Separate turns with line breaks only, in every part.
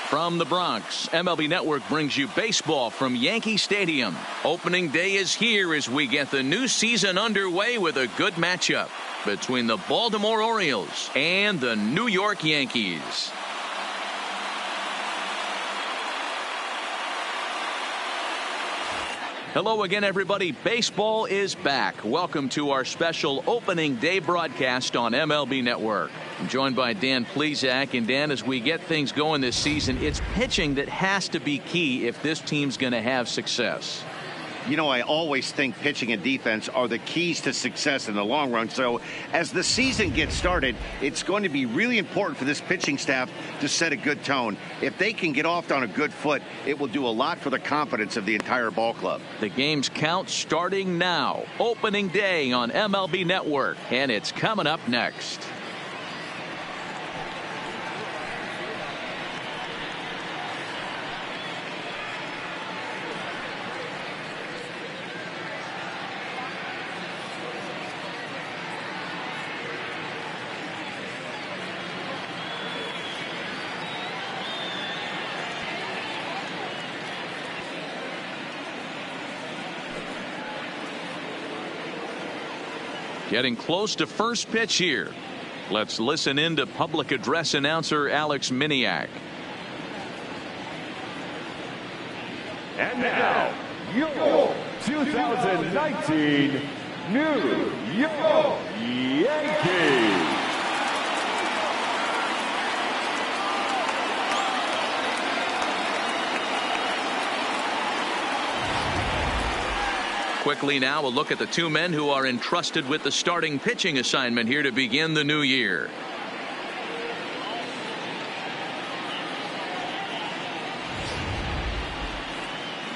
From the Bronx, MLB Network brings you baseball from Yankee Stadium. Opening day is here as we get the new season underway with a good matchup between the Baltimore Orioles and the New York Yankees. Hello again, everybody. Baseball is back. Welcome to our special opening day broadcast on MLB Network. I'm joined by Dan Plesac. And Dan, as we get things going this season, it's pitching that has to be key if this team's going to have success.
You know, I always think pitching and defense are the keys to success in the long run. So as the season gets started, it's going to be really important for this pitching staff to set a good tone. If they can get off on a good foot, it will do a lot for the confidence of the entire ball club.
The game's count starting now. Opening day on MLB Network, and it's coming up next. Getting close to first pitch here. Let's listen in to public address announcer Alex Miniak.
And now, your 2019 New York Yankees.
Quickly now, a look at the two men who are entrusted with the starting pitching assignment here to begin the new year.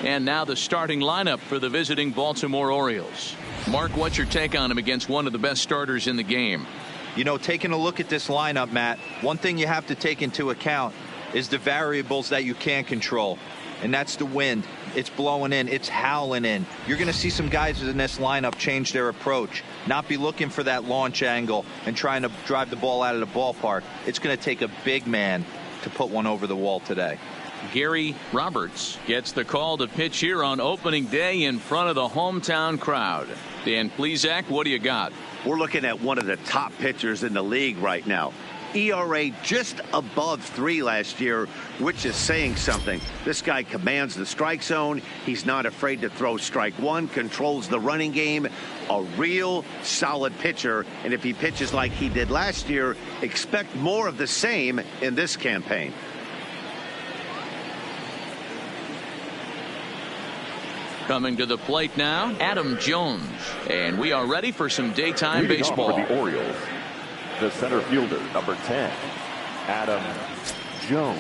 And now the starting lineup for the visiting Baltimore Orioles. Mark, what's your take on him against one of the best starters in the game?
You know, taking a look at this lineup, Matt, one thing you have to take into account is the variables that you can't control. And that's the wind. It's blowing in. It's howling in. You're going to see some guys in this lineup change their approach, not be looking for that launch angle and trying to drive the ball out of the ballpark. It's going to take a big man to put one over the wall today.
Gary Roberts gets the call to pitch here on opening day in front of the hometown crowd. Dan Plesac, what do you got?
We're looking at one of the top pitchers in the league right now. ERA just above 3 last year, which is saying something. This guy commands the strike zone. He's not afraid to throw strike one, controls the running game. A real solid pitcher. And if he pitches like he did last year, expect more of the same in this campaign.
Coming to the plate now, Adam Jones. And we are ready for some daytime baseball.
For the Orioles, the center fielder, number 10, Adam Jones.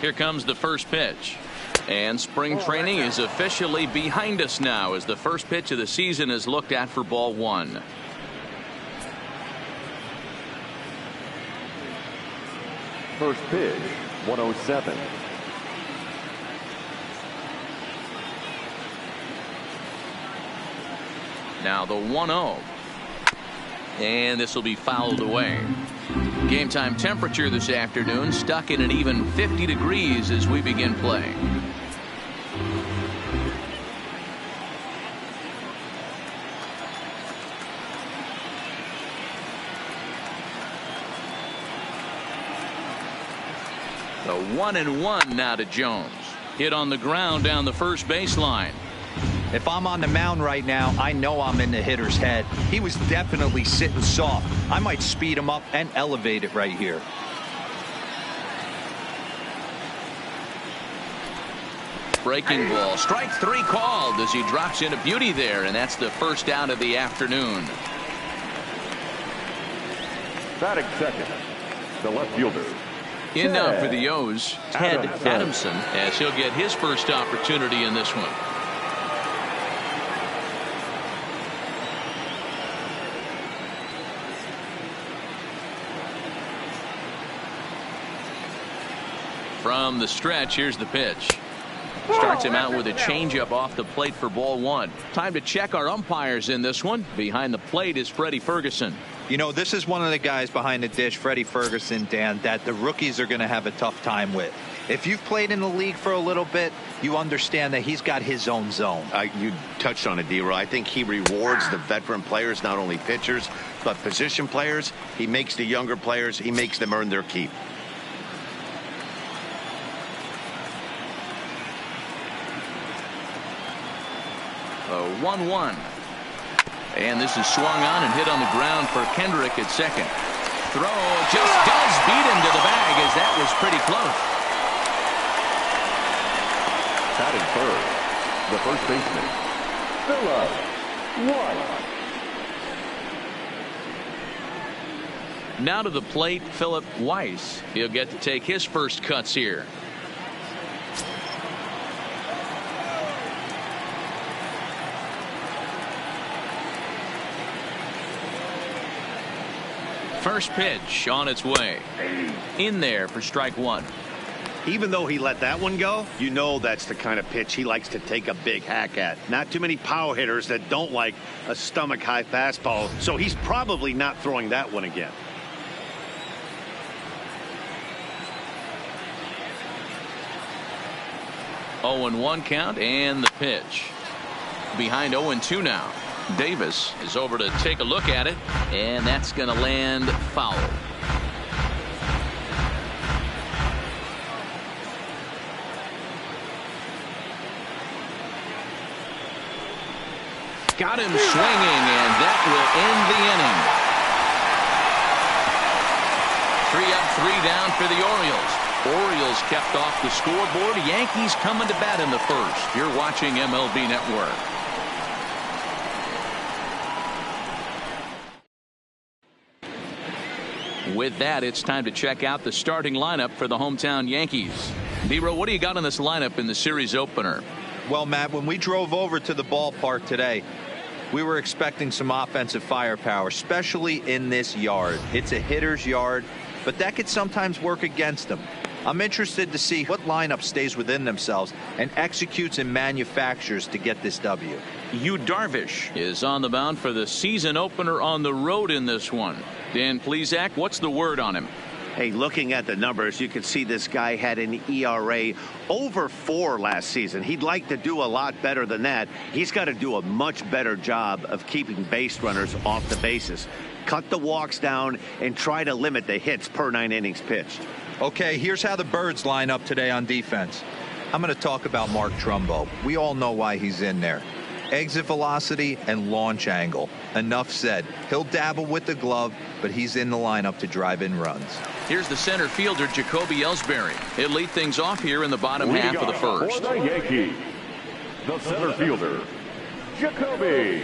Here comes the first pitch. And spring training is officially behind us now as the first pitch of the season is looked at for ball one.
First pitch, 107.
Now the 1-0. And this will be fouled away. Game time temperature this afternoon stuck in an even 50 degrees as we begin play. The 1-1 now to Jones. Hit on the ground down the first baseline.
If I'm on the mound right now, I know I'm in the hitter's head. He was definitely sitting soft. I might speed him up and elevate it right here.
Breaking ball. Strike three called as he drops in a beauty there, and that's the first out of the afternoon.
Batting second, the left fielder.
In now for the O's, Ted Adamson, as he'll get his first opportunity in this one. From the stretch, here's the pitch. Starts him out with a changeup off the plate for ball one. Time to check our umpires in this one. Behind the plate is Freddie Ferguson.
You know, this is one of the guys behind the dish, Freddie Ferguson, Dan, that the rookies are going to have a tough time with. If you've played in the league for a little bit, you understand that he's got his own zone.
You touched on it, D-Roy. I think he rewards the veteran players, not only pitchers, but position players. He makes the younger players, he makes them earn their keep.
A 1-1. And this is swung on and hit on the ground for Kendrick at second. Throw just does beat him to the bag, as that was pretty close.
Batting third, the first baseman, Philip Weiss.
Now to the plate, Philip Weiss. He'll get to take his first cuts here. First pitch on its way. In there for strike one.
Even though he let that one go, you know that's the kind of pitch he likes to take a big hack at. Not too many power hitters that don't like a stomach-high fastball, so he's probably not throwing that one again.
Oh, 0-1 count, and the pitch. Behind 0-2 now. Davis is over to take a look at it, and that's going to land foul. Got him swinging, and that will end the inning. 3 up, 3 down for the Orioles. Orioles kept off the scoreboard. Yankees coming to bat in the first. You're watching MLB Network. With that, it's time to check out the starting lineup for the hometown Yankees. D-Row, what do you got on this lineup in the series opener?
Well, Matt, when we drove over to the ballpark today, we were expecting some offensive firepower, especially in this yard. It's a hitter's yard, but that could sometimes work against them. I'm interested to see what lineup stays within themselves and executes and manufactures to get this W.
Yu Darvish is on the mound for the season opener on the road in this one. Dan Plesac, what's the word on him?
Hey, looking at the numbers, you can see this guy had an ERA over 4 last season. He'd like to do a lot better than that. He's got to do a much better job of keeping base runners off the bases. Cut the walks down and try to limit the hits per 9 innings pitched.
Okay, here's how the Birds line up today on defense. I'm going to talk about Mark Trumbo. We all know why he's in there. Exit velocity and launch angle. Enough said. He'll dabble with the glove, but he's in the lineup to drive in runs.
Here's the center fielder, Jacoby Ellsbury. He'll lead things off here in the bottom half of the first.
For the Yankees, the center fielder, Jacoby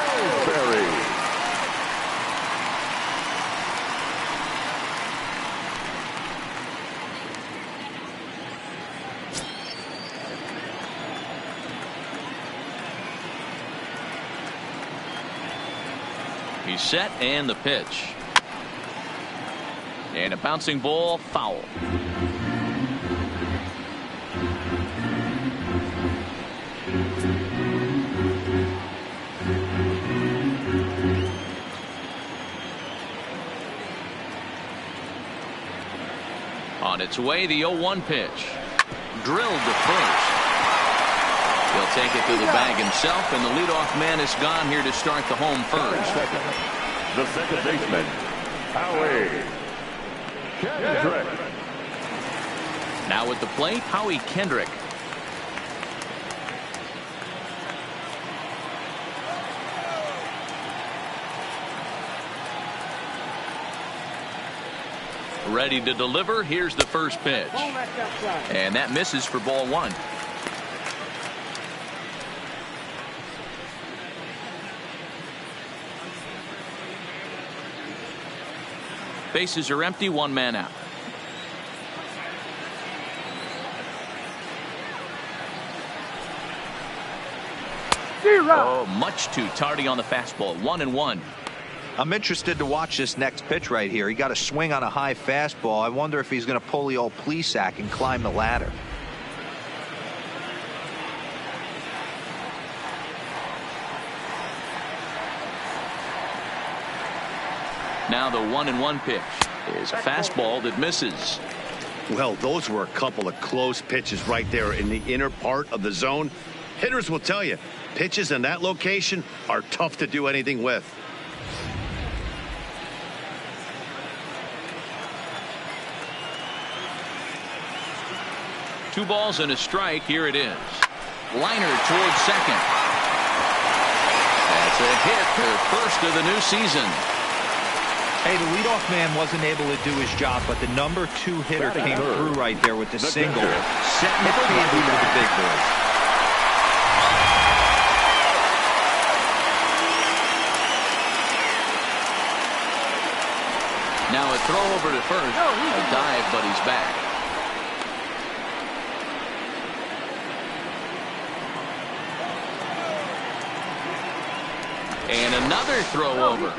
Ellsbury.
He's set, and the pitch. And a bouncing ball, foul. On its way, the 0-1 pitch. Drilled to first. He'll take it to the bag himself, and the leadoff man is gone here to start the home first.
The second baseman, Howie Kendrick.
Now at the plate, Howie Kendrick. Ready to deliver. Here's the first pitch. And that misses for ball one. Bases are empty, 1 man out. Oh, much too tardy on the fastball. 1-1.
I'm interested to watch this next pitch right here. He got a swing on a high fastball. I wonder if he's going to pull the old Plesac and climb the ladder.
Now the 1-1 pitch is a fastball that misses.
Well, those were a couple of close pitches right there in the inner part of the zone. Hitters will tell you, pitches in that location are tough to do anything with.
Two balls and a strike. Here it is. Liner towards second. That's a hit, their first of the new season.
Hey, the leadoff man wasn't able to do his job, but the number 2 hitter came through right there with the single, setting the table for the big boys.
Now a throw over to first. A dive, but he's back. And another throw over.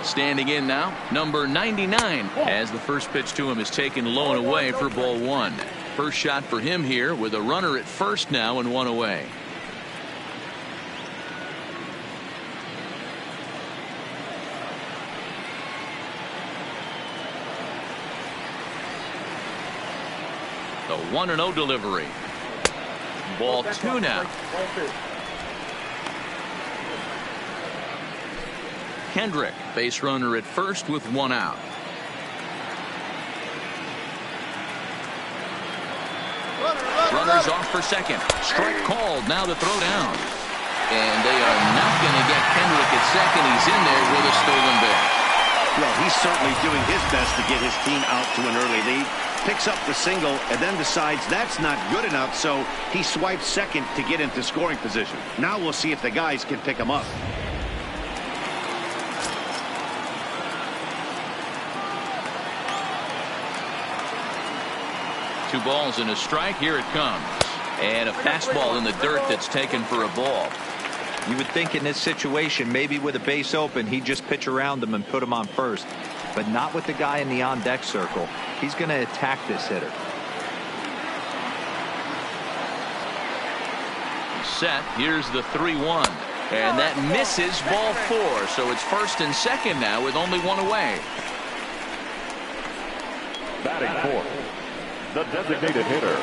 Standing in now, number 99, as the first pitch to him is taken low and away for ball 1. First shot for him here with a runner at first now and 1 away. The 1-0 delivery. Ball 2 now. Kendrick, base runner at first with 1 out. Runners off for second. Strike called. Now the throw down. And they are not going to get Kendrick at second. He's in there with a stolen base.
Well, he's certainly doing his best to get his team out to an early lead. Picks up the single and then decides that's not good enough, so he swipes second to get into scoring position. Now we'll see if the guys can pick him up.
Two balls and a strike. Here it comes. And a fastball in the dirt that's taken for a ball.
You would think in this situation, maybe with a base open, he'd just pitch around him and put him on first. But not with the guy in the on-deck circle. He's going to attack this hitter.
Set. Here's the 3-1. And that misses ball 4. So it's first and second now with only 1 away.
Batting fourth, the designated hitter.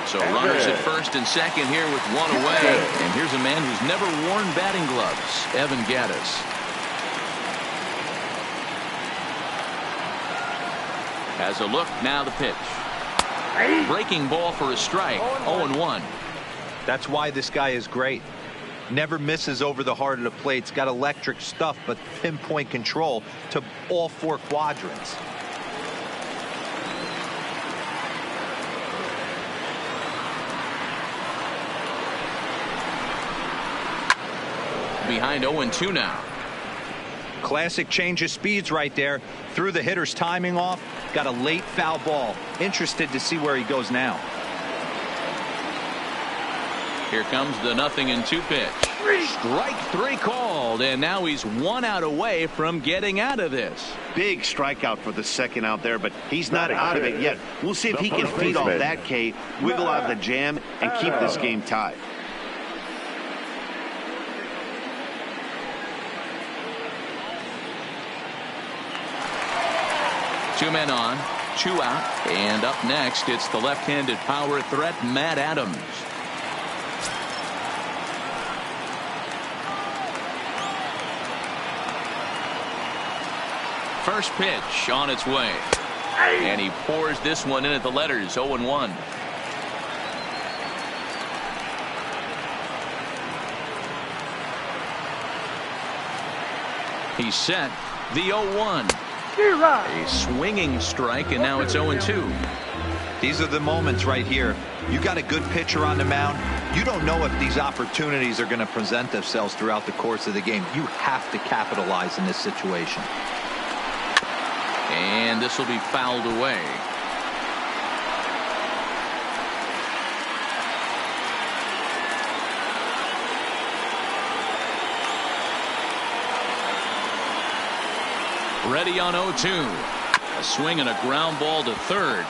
So runners at first and second here with 1 away. And here's a man who's never worn batting gloves, Evan Gattis. Has a look, now the pitch. Breaking ball for a strike. 0-1.
That's why this guy is great. Never misses over the heart of the plate. He's got electric stuff, but pinpoint control to all 4 quadrants.
Behind 0-2 now.
Classic change of speeds right there. Threw the hitter's timing off. Got a late foul ball. Interested to see where he goes now.
Here comes the 0-2 pitch. Strike 3 called, and now he's 1 out away from getting out of this.
Big strikeout for the second out there, but he's not out of it yet. We'll see if he can feed off that K, wiggle out the jam, and keep this game tied.
Two men on, 2 out, and up next it's the left-handed power threat, Matt Adams. First pitch on its way. And he pours this one in at the letters. 0-1. He's set. The 0-1. A swinging strike, and now it's 0-2.
These are the moments right here. You got a good pitcher on the mound. You don't know if these opportunities are going to present themselves throughout the course of the game. You have to capitalize in this situation.
And this will be fouled away. Ready on 0-2. A swing and a ground ball to third.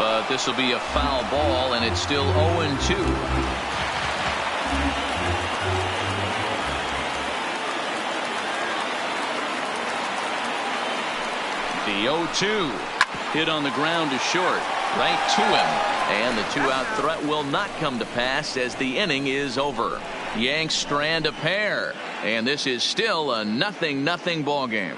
But this will be a foul ball, and it's still 0-2. The 0-2 hit on the ground to short, right to him, and the two-out threat will not come to pass as the inning is over. Yanks strand a pair, and this is still a 0-0 ball game.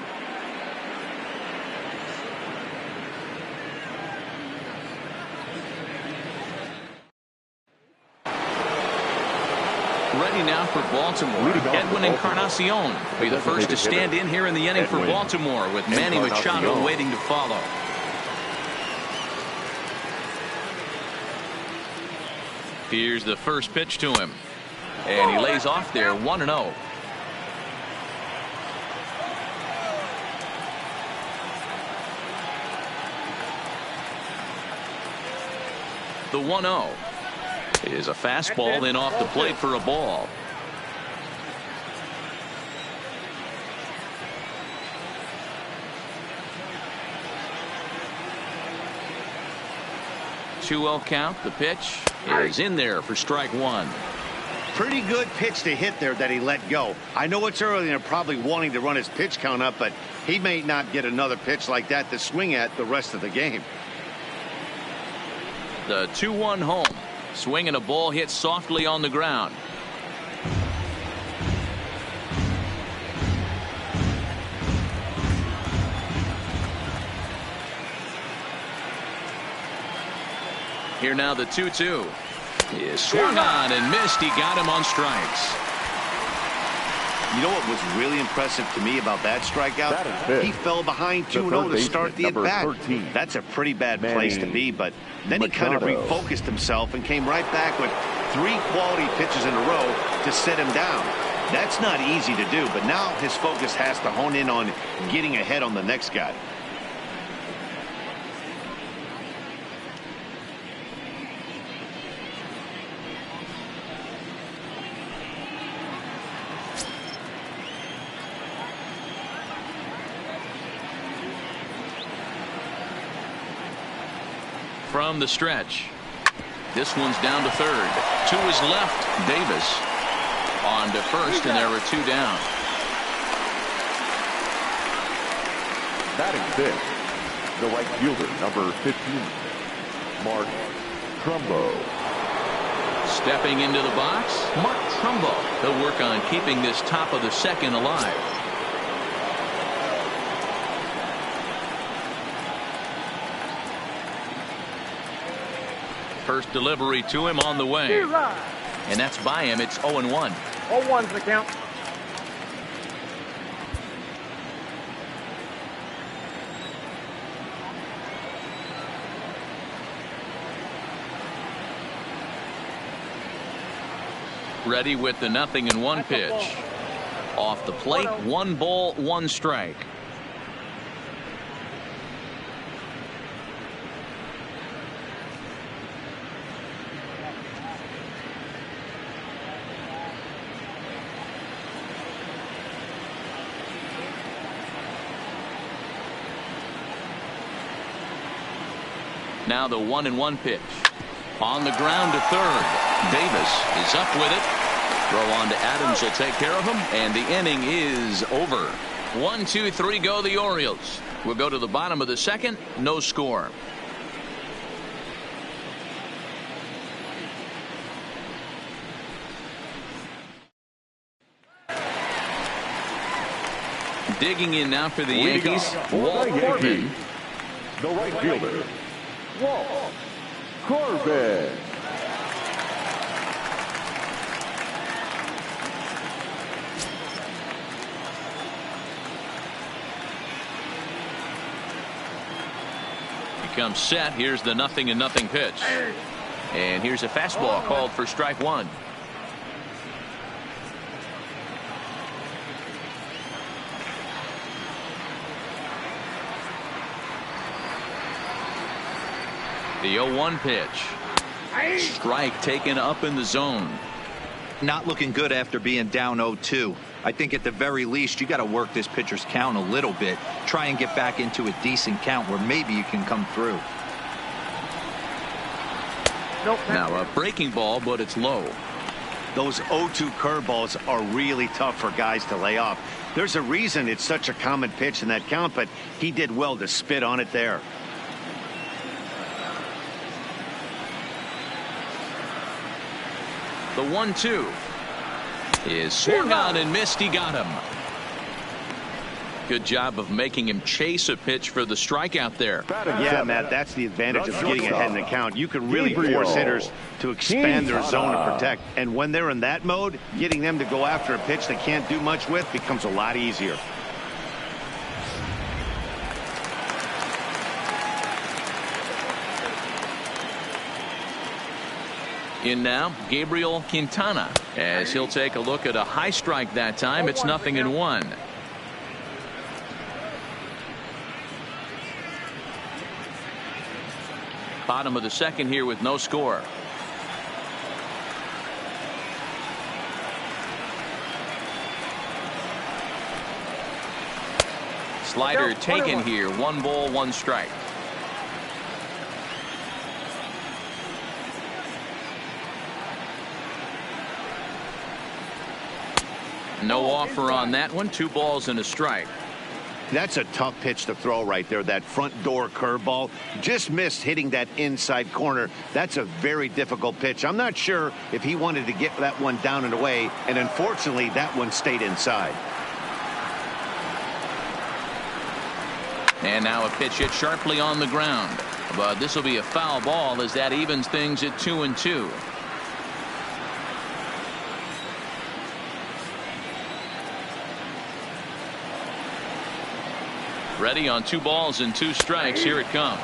Ready now for Baltimore. Edwin Encarnacion will be the first to stand in here in the inning for Baltimore, with Manny Machado waiting to follow. Here's the first pitch to him, and he lays off there 1-0. The 1-0 is a fastball in off the plate for a ball. Two-oh count. The pitch is in there for strike one.
Pretty good pitch to hit there that he let go. I know it's early and they're probably wanting to run his pitch count up, but he may not get another pitch like that to swing at the rest of the game.
The 2-1 home. Swinging a ball hit softly on the ground. Here now the 2-2 is swung on and missed. He got him on strikes.
You know what was really impressive to me about that strikeout? He fell behind 2-0 to start the at-bat. That's a pretty bad place to be, but then he kind of refocused himself and came right back with 3 quality pitches in a row to set him down. That's not easy to do, but now his focus has to hone in on getting ahead on the next guy.
From the stretch, this one's down to third. To his left, Davis on to first, and there were 2 down.
Batting fifth, the right fielder, number 15, Mark Trumbo.
Stepping into the box, Mark Trumbo. He'll work on keeping this top of the second alive. First delivery to him on the way, and that's by him. It's 0-1.
0-1's the count.
Ready with the 0-1 pitch. Off the plate, 1 ball, 1 strike. Now the 1-1 pitch. On the ground to third. Davis is up with it. Throw on to Adams will take care of him, and the inning is over. 1, 2, 3 go the Orioles. We'll go to the bottom of the second. No score. Digging in now for the Yankees, Walt Corbin.
The right fielder, Walt Corbin.
He comes set. Here's the 0-0 pitch. And here's a fastball called for strike one. The 0-1 pitch. Strike taken up in the zone.
Not looking good after being down 0-2. I think at the very least you got to work this pitcher's count a little bit. Try and get back into a decent count where maybe you can come through.
Now a breaking ball, but it's low.
Those 0-2 curveballs are really tough for guys to lay off. There's a reason it's such a common pitch in that count, but he did well to spit on it there.
The 1-2 is swung on and missed. He got him. Good job of making him chase a pitch for the strikeout there.
Yeah, Matt, that's the advantage of getting ahead in the count. You can really force hitters to expand their zone to protect. And when they're in that mode, getting them to go after a pitch they can't do much with becomes a lot easier.
In now, Gabriel Quintana, as he'll take a look at a high strike that time. It's 0-1. Bottom of the second here with no score. Slider taken here. 1 ball, 1 strike. No offer on that one. 2 balls and a strike.
That's a tough pitch to throw right there. That front door curveball just missed hitting that inside corner. That's a very difficult pitch. I'm not sure if he wanted to get that one down and away, and unfortunately that one stayed inside.
And now a pitch hit sharply on the ground, but this will be a foul ball as that evens things at 2-2. Ready on 2 balls and 2 strikes. Here it comes.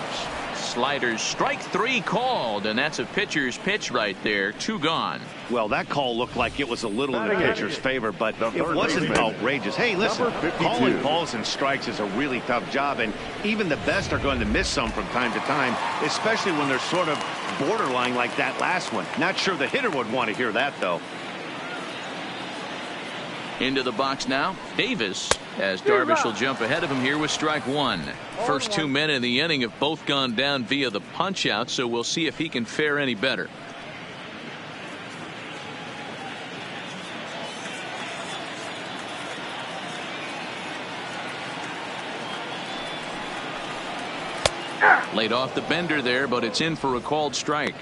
Sliders, strike 3 called, and that's a pitcher's pitch right there. 2 gone.
Well, that call looked like it was a little in the pitcher's favor, but it wasn't outrageous. Hey, listen, calling balls and strikes is a really tough job, and even the best are going to miss some from time to time, especially when they're sort of borderline like that last one. Not sure the hitter would want to hear that, though.
Into the box now, Davis, as Darvish will jump ahead of him here with strike 1. First 2 men in the inning have both gone down via the punch out, so we'll see if he can fare any better. Laid off the bender there, but it's in for a called strike.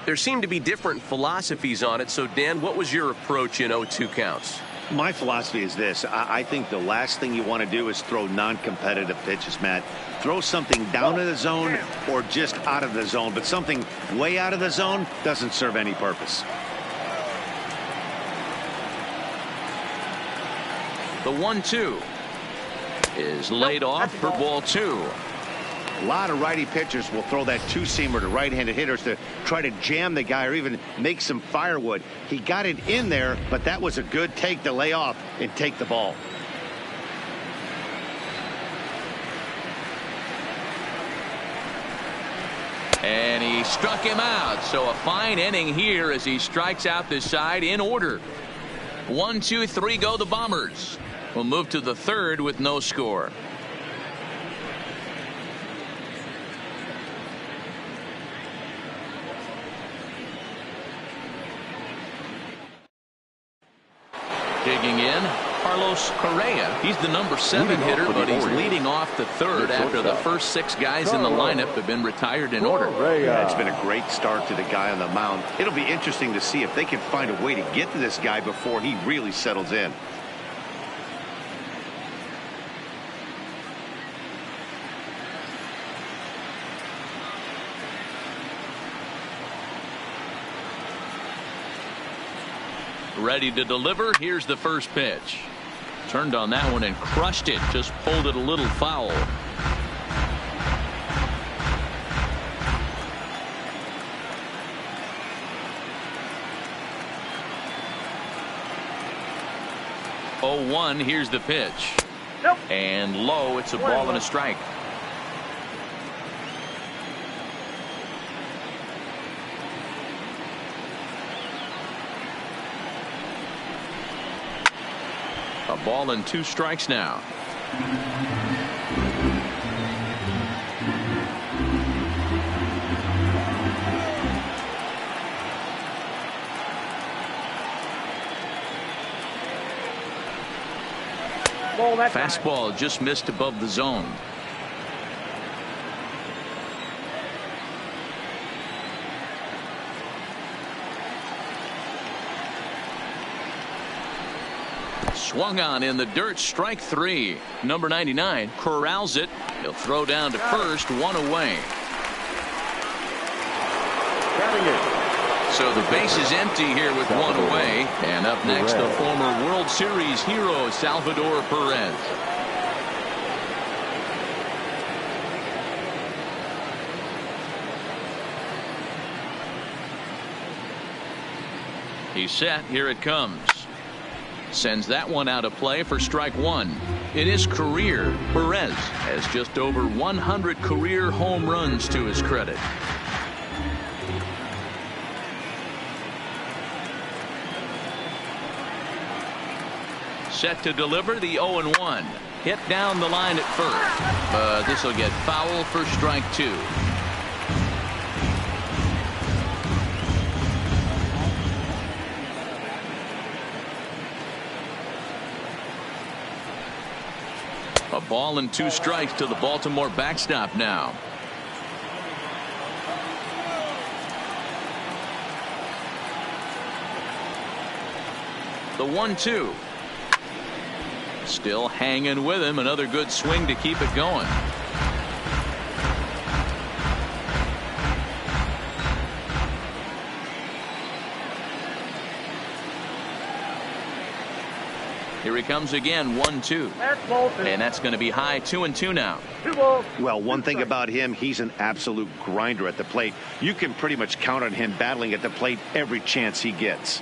There seem to be different philosophies on it, so Dan, what was your approach in 0-2 counts?
My philosophy is this. I think the last thing you want to do is throw non-competitive pitches, Matt. Throw something down in the zone or just out of the zone, but something way out of the zone doesn't serve any purpose.
The 1-2 is laid off for ball 2.
A lot of righty pitchers will throw that 2-seamer to right-handed hitters to try to jam the guy or even make some firewood. He got it in there, but that was a good take to lay off and take the ball.
And he struck him out. So a fine inning here as he strikes out this side in order. 1, 2, 3 go the Bombers. We'll move to the 3rd with no score. Digging in, Carlos Correa. He's the number 7 hitter, but he's leading off the 3rd after the first 6 guys in the lineup have been retired in order.
Yeah, it's been a great start to the guy on the mound. It'll be interesting to see if they can find a way to get to this guy before he really settles in.
Ready to deliver. Here's the first pitch. Turned on that one and crushed it. Just pulled it a little foul. Oh, 1. Here's the pitch. And low. It's a ball and a strike. A ball and 2 strikes now. Fastball just missed above the zone. Swung on in the dirt, strike 3. Number 99 corrals it. He'll throw down to first, 1 away. So the base is empty here with 1 away. And up next, the former World Series hero, Salvador Perez. He's set. Here it comes. Sends that one out of play for strike 1. It is career. Perez has just over 100 career home runs to his credit. Set to deliver the 0-1. Hit down the line at first. But this will get foul for strike 2. A ball and 2 strikes to the Baltimore backstop now. The 1-2. Still hanging with him. Another good swing to keep it going. Here he comes again, 1-2. And that's going to be high, 2-2 now.
Well, one thing about him, he's an absolute grinder at the plate. You can pretty much count on him battling at the plate every chance he gets.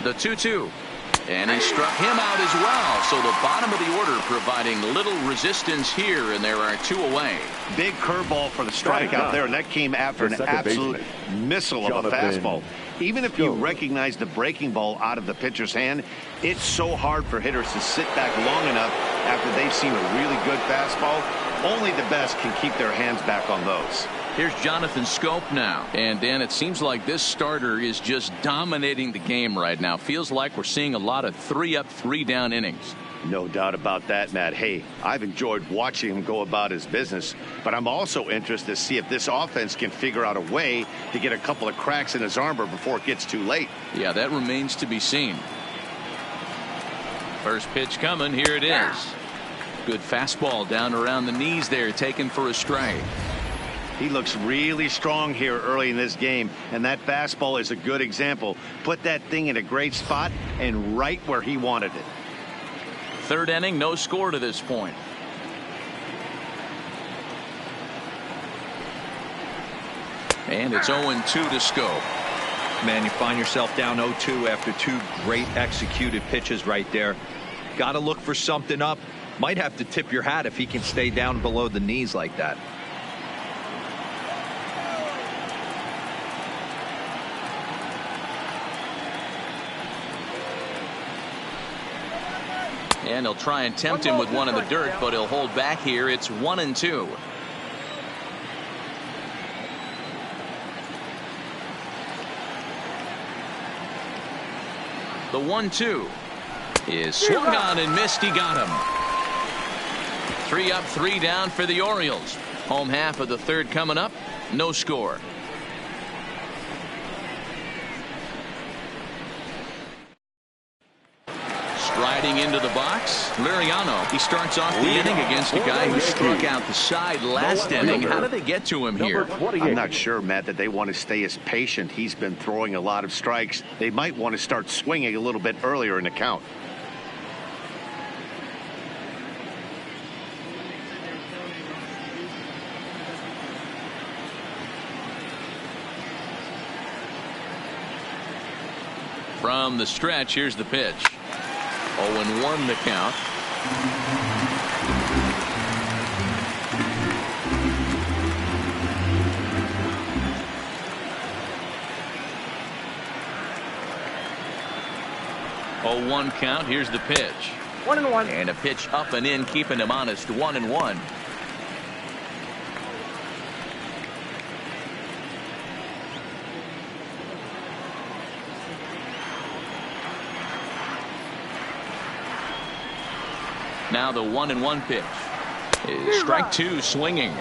The 2-2. And he struck him out as well. So the bottom of the order providing little resistance here, and there are 2 away.
Big curveball for the strikeout there, and that came after an absolute missile of a fastball. Even if you recognize the breaking ball out of the pitcher's hand, it's so hard for hitters to sit back long enough after they've seen a really good fastball. Only the best can keep their hands back on those.
Here's Jonathan Scope now. And Dan, it seems like this starter is just dominating the game right now. Feels like we're seeing a lot of 3-up, 3-down innings.
No doubt about that, Matt. Hey, I've enjoyed watching him go about his business, but I'm also interested to see if this offense can figure out a way to get a couple of cracks in his armor before it gets too late.
Yeah, that remains to be seen. First pitch coming. Here it is. Good fastball down around the knees there, taken for a strike.
He looks really strong here early in this game, and that fastball is a good example. Put that thing in a great spot and right where he wanted it.
Third inning, no score to this point. And it's 0-2 to Scope.
Man, you find yourself down 0-2 after 2 great executed pitches right there. Got to look for something up. Might have to tip your hat if he can stay down below the knees like that.
And he'll try and tempt him with one in the dirt, but he'll hold back here. It's 1-2. The 1-2 is swung on and missed. He got him. 3 up, 3 down for the Orioles. Home half of the third coming up. No score. Striding into the box, Liriano. He starts off the inning against a guy who struck out the side last inning. How did they get to him here?
I'm not sure, Matt, that they want to stay as patient. He's been throwing a lot of strikes. They might want to start swinging a little bit earlier in the count.
From the stretch, here's the pitch. 0-1 the count. Oh, 1 count. Here's the pitch.
1-1.
And a pitch up and in, keeping him honest. 1-1. Now the 1-1 pitch. Strike two, swinging.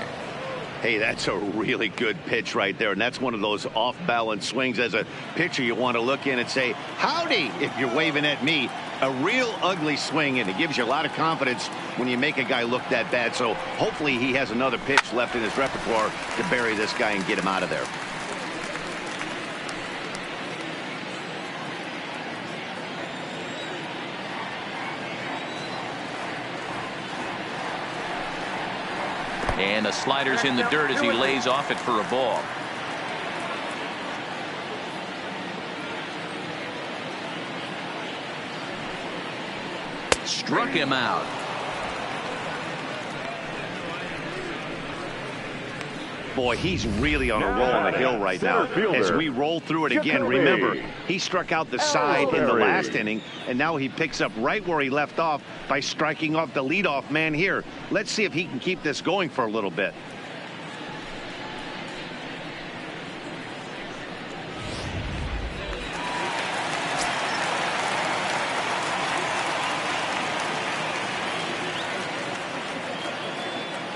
Hey, that's a really good pitch right there, and that's one of those off-balance swings. As a pitcher, you want to look in and say, howdy, if you're waving at me. A real ugly swing, and it gives you a lot of confidence when you make a guy look that bad. So hopefully he has another pitch left in his repertoire to bury this guy and get him out of there.
And the slider's in the dirt as he lays off it for a ball. Struck him out.
Boy, he's really on a roll on the hill right now. As we roll through it again, remember, he struck out the side in the last inning, and now he picks up right where he left off by striking off the leadoff man here. Let's see if he can keep this going for a little bit.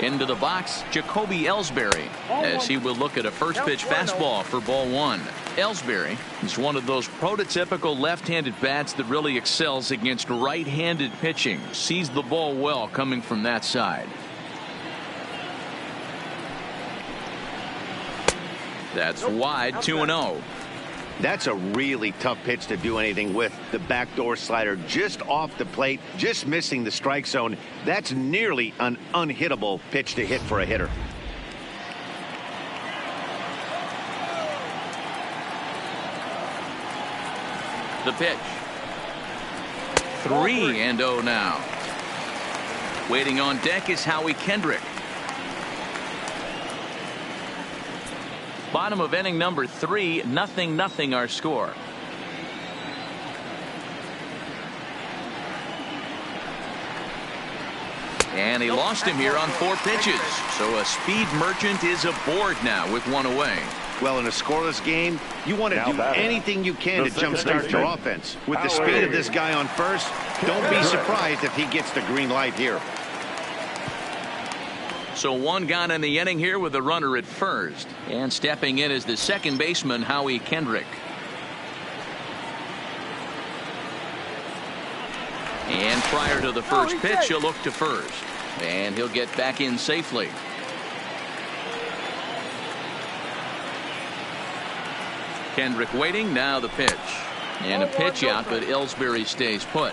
Into the box, Jacoby Ellsbury, as he will look at a first pitch fastball for ball one. Ellsbury is one of those prototypical left-handed bats that really excels against right-handed pitching. Sees the ball well coming from that side. That's wide, 2-0.
That's a really tough pitch to do anything with. The backdoor slider just off the plate, just missing the strike zone. That's nearly an unhittable pitch to hit for a hitter.
The pitch. 3-0 now. Waiting on deck is Howie Kendrick. Bottom of inning number 3, 0-0 our score. And he lost him here on 4 pitches. So a speed merchant is aboard now with 1 away.
Well, in a scoreless game, you want to do anything you can to jumpstart your offense. With the speed of this guy on first, don't be surprised if he gets the green light here.
So 1 gone in the inning here with a runner at first. And stepping in is the second baseman, Howie Kendrick. And prior to the first pitch, he'll look to first. And he'll get back in safely. Kendrick waiting, now the pitch. And a pitch out, but Ellsbury stays put.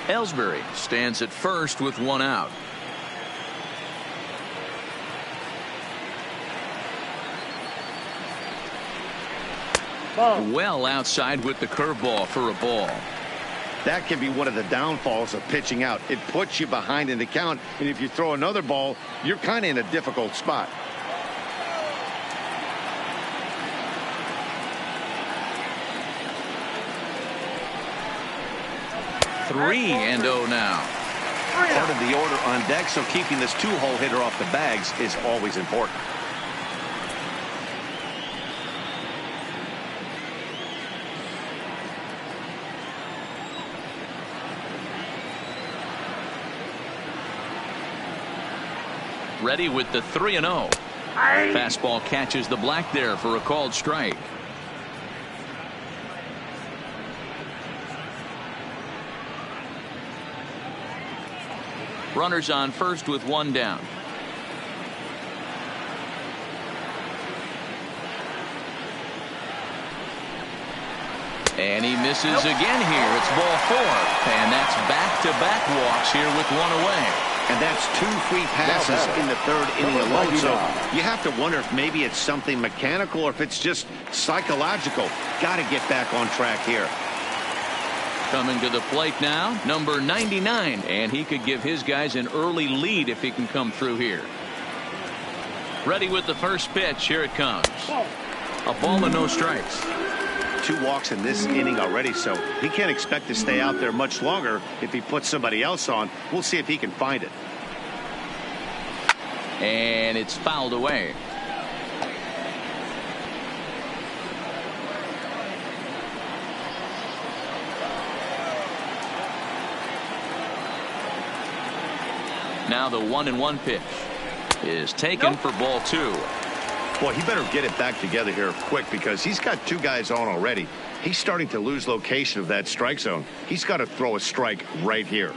Ellsbury stands at first with 1 out. Well outside with the curveball for a ball.
That can be one of the downfalls of pitching out. It puts you behind in the count, and if you throw another ball, you're kind of in a difficult spot.
Three and 0 now.
Part of the order on deck, so keeping this 2-hole hitter off the bags is always important.
Ready with the 3-0. Fastball catches the black there for a called strike. Runners on first with 1 down. And he misses again here. It's ball 4. And that's back-to-back walks here with 1 away.
And that's 2 free passes in the 3rd inning alone. So you have to wonder if maybe it's something mechanical or if it's just psychological. Got to get back on track here.
Coming to the plate now, number 99. And he could give his guys an early lead if he can come through here. Ready with the first pitch. Here it comes. A ball and no strikes.
2 walks in this inning already, so he can't expect to stay out there much longer if he puts somebody else on. We'll see if he can find it.
And it's fouled away. Now the 1-1 pitch is taken for ball 2.
Well, he better get it back together here quick because he's got 2 guys on already. He's starting to lose location of that strike zone. He's got to throw a strike right here.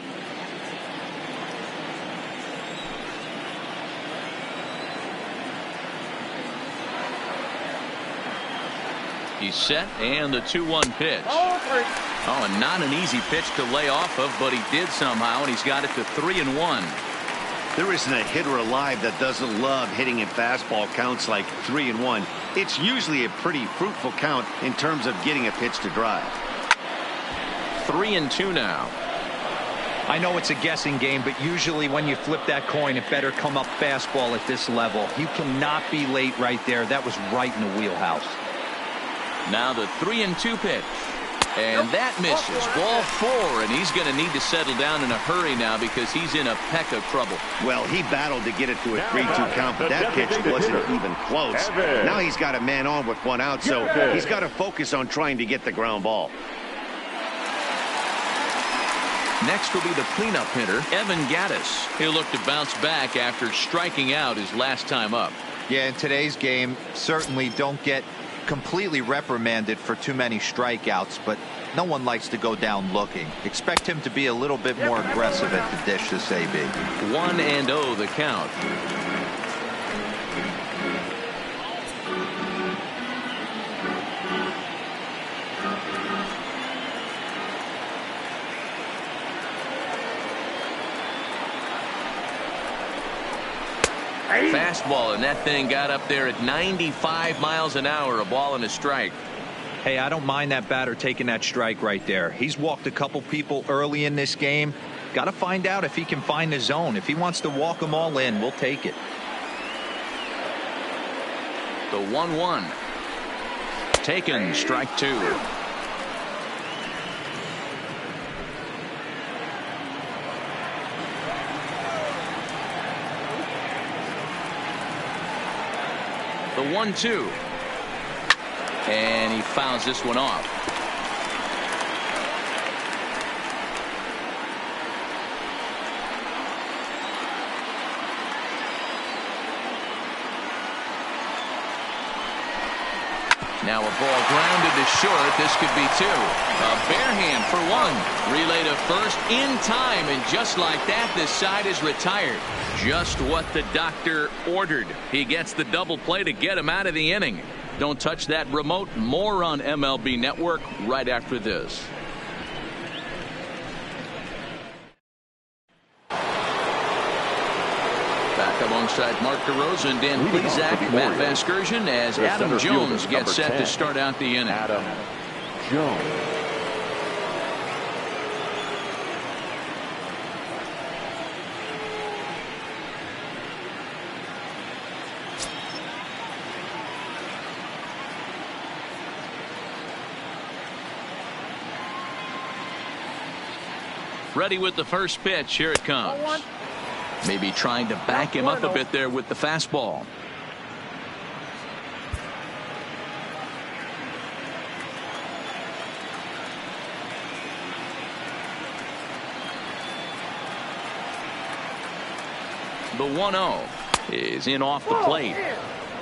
He's set, and the 2-1 pitch. Oh, and not an easy pitch to lay off of, but he did somehow, and he's got it to 3-1.
There isn't a hitter alive that doesn't love hitting in fastball counts like 3-1. It's usually a pretty fruitful count in terms of getting a pitch to drive.
3-2 now.
I know it's a guessing game, but usually when you flip that coin, it better come up fastball at this level. You cannot be late right there. That was right in the wheelhouse.
Now the 3-2 pitch. And that misses. Ball 4, and he's going to need to settle down in a hurry now because he's in a peck of trouble.
Well, he battled to get it to a 3-2 count, but that pitch wasn't even close. Now he's got a man on with 1 out, so he's got to focus on trying to get the ground ball.
Next will be the cleanup hitter, Evan Gattis. He'll look to bounce back after striking out his last time up.
Yeah, in today's game, certainly don't get completely reprimanded for too many strikeouts, but no one likes to go down looking. Expect him to be a little bit more aggressive at the dish this AB.
1-0 the count. Fastball, and that thing got up there at 95 miles an hour, a ball and a strike.
Hey, I don't mind that batter taking that strike right there. He's walked a couple people early in this game. Got to find out if he can find the zone. If he wants to walk them all in, we'll take it.
The 1-1. Taken, strike 2. The 1-2. And he fouls this one off. Now a ball grounded to short. This could be 2. A bare hand for 1. Relay to first in time, and just like that, this side is retired. Just what the doctor ordered. He gets the double play to get him out of the inning. Don't touch that remote. More on MLB Network right after this. Back alongside Mark DeRosa, Dan Plezak, Matt Vasgersian, as Adam Jones gets set to start out the inning.
Adam Jones.
Ready with the first pitch. Here it comes. Maybe trying to back him up a bit there with the fastball. The 1-0 is in off the plate.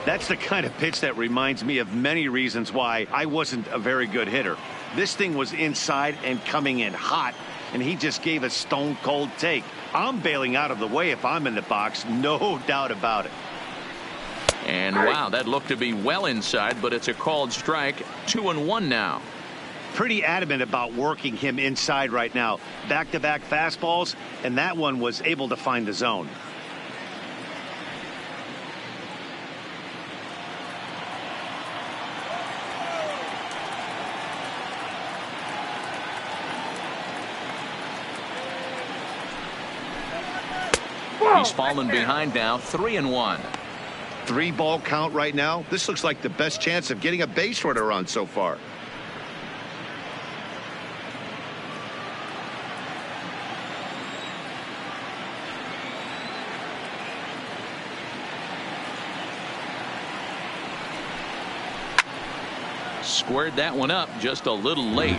That's the kind of pitch that reminds me of many reasons why I wasn't a very good hitter. This thing was inside and coming in hot, and he just gave a stone cold take. I'm bailing out of the way if I'm in the box, no doubt about it.
And wow, that looked to be well inside, but it's a called strike. 2-1 now.
Pretty adamant about working him inside right now. Back-to-back fastballs, and that one was able to find the zone.
He's fallen behind now, 3-1.
3-ball count right now. This looks like the best chance of getting a base runner on so far.
Squared that one up just a little late.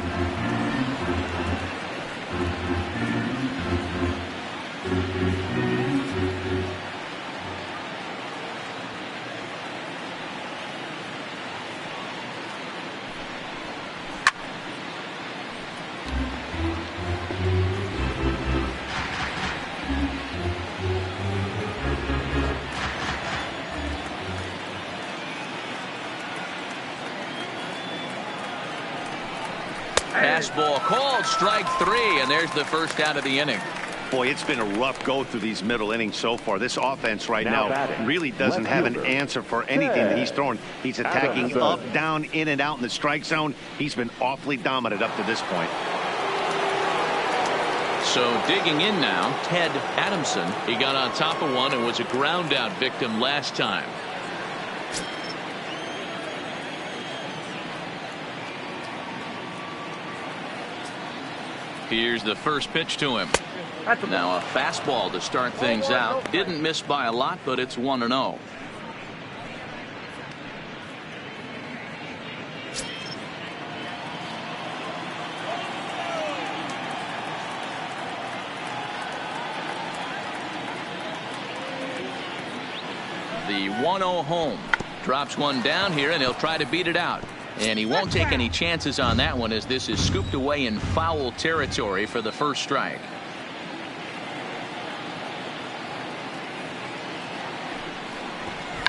Fastball called, strike 3, and there's the first out of the inning.
Boy, it's been a rough go through these middle innings so far. This offense right now really doesn't
left
have an
fielder.
answer for anything that he's throwing. He's attacking
Adamson.
up, down, in and out in the strike zone. He's been awfully dominant up to this point.
So digging in now, Ted Adamson. He got on top of one and was a ground out victim last time. Here's the first pitch to him. Now a fastball to start things out. Didn't miss by a lot, but it's 1-0. The 1-0 home. Drops one down here, and he'll try to beat it out. And he won't take any chances on that one, as this is scooped away in foul territory for the first strike.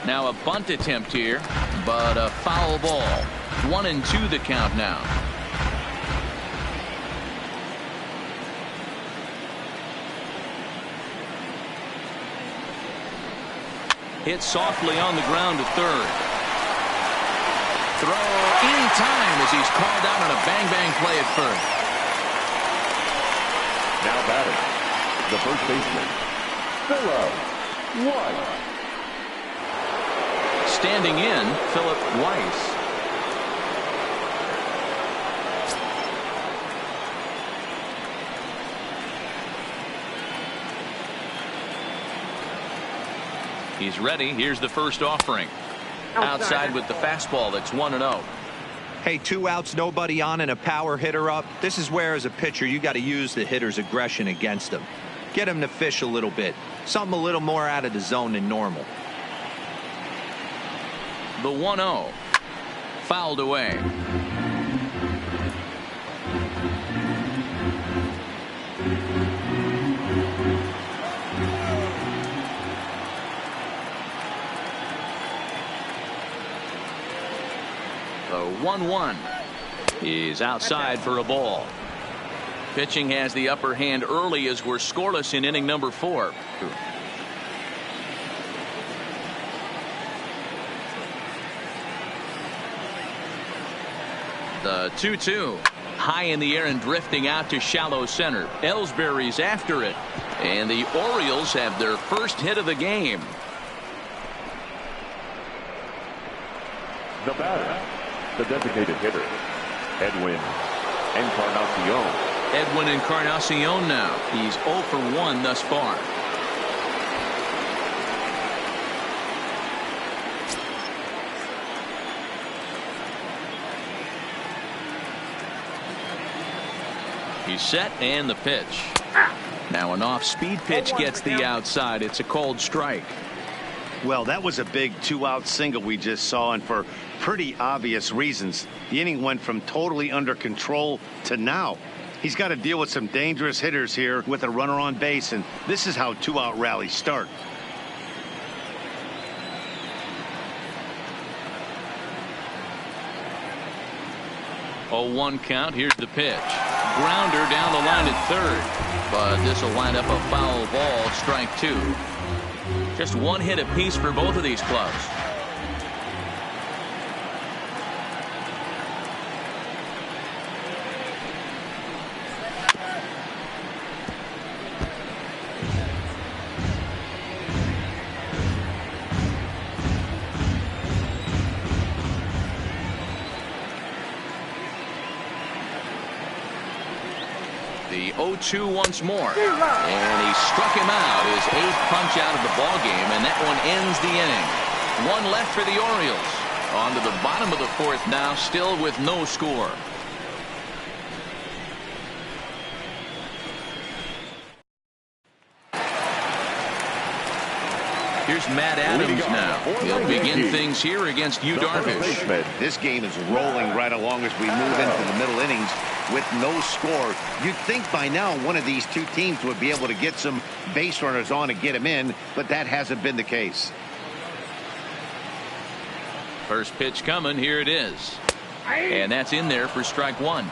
Now a bunt attempt here, but a foul ball. 1-2 the count now. Hit softly on the ground to third. Throw in time as he's called out on a bang-bang play at first.
Now batting, the first baseman, Philip White.
Standing in, Philip Weiss. He's ready. Here's the first offering. Outside with the fastball. That's 1-0.
Hey, 2 outs, nobody on, and a power hitter up. This is where, as a pitcher, you got to use the hitter's aggression against him. Get him to fish a little bit. Something a little more out of the zone than normal.
The 1-0. Fouled away. The 1-1 is outside for a ball. Pitching has the upper hand early as we're scoreless in inning number 4. The 2-2 high in the air and drifting out to shallow center. Ellsbury's after it, and the Orioles have their first hit of the game.
The batter, the designated hitter, Edwin Encarnacion.
Edwin Encarnacion now. He's 0 for 1 thus far. He's set, and the pitch. Now an off-speed pitch gets the outside. It's a called strike.
Well, that was a big 2-out single we just saw, and for pretty obvious reasons. The inning went from totally under control to now. He's got to deal with some dangerous hitters here with a runner on base, and this is how 2-out rallies start.
Oh, 1 count. Here's the pitch. Grounder down the line at third, but this will wind up a foul ball. Strike 2. Just 1 hit apiece for both of these clubs. The 0-2 once more, and he struck him out, his 8th punch out of the ball game, and that one ends the inning. 1 left for the Orioles. On to the bottom of the 4th now, still with no score. Here's Matt Adams now. He'll begin things here against Yu Darvish.
This game is rolling right along as we move into the middle innings with no score. You'd think by now one of these two teams would be able to get some base runners on and get them in, but that hasn't been the case.
First pitch coming. Here it is. And that's in there for strike 1.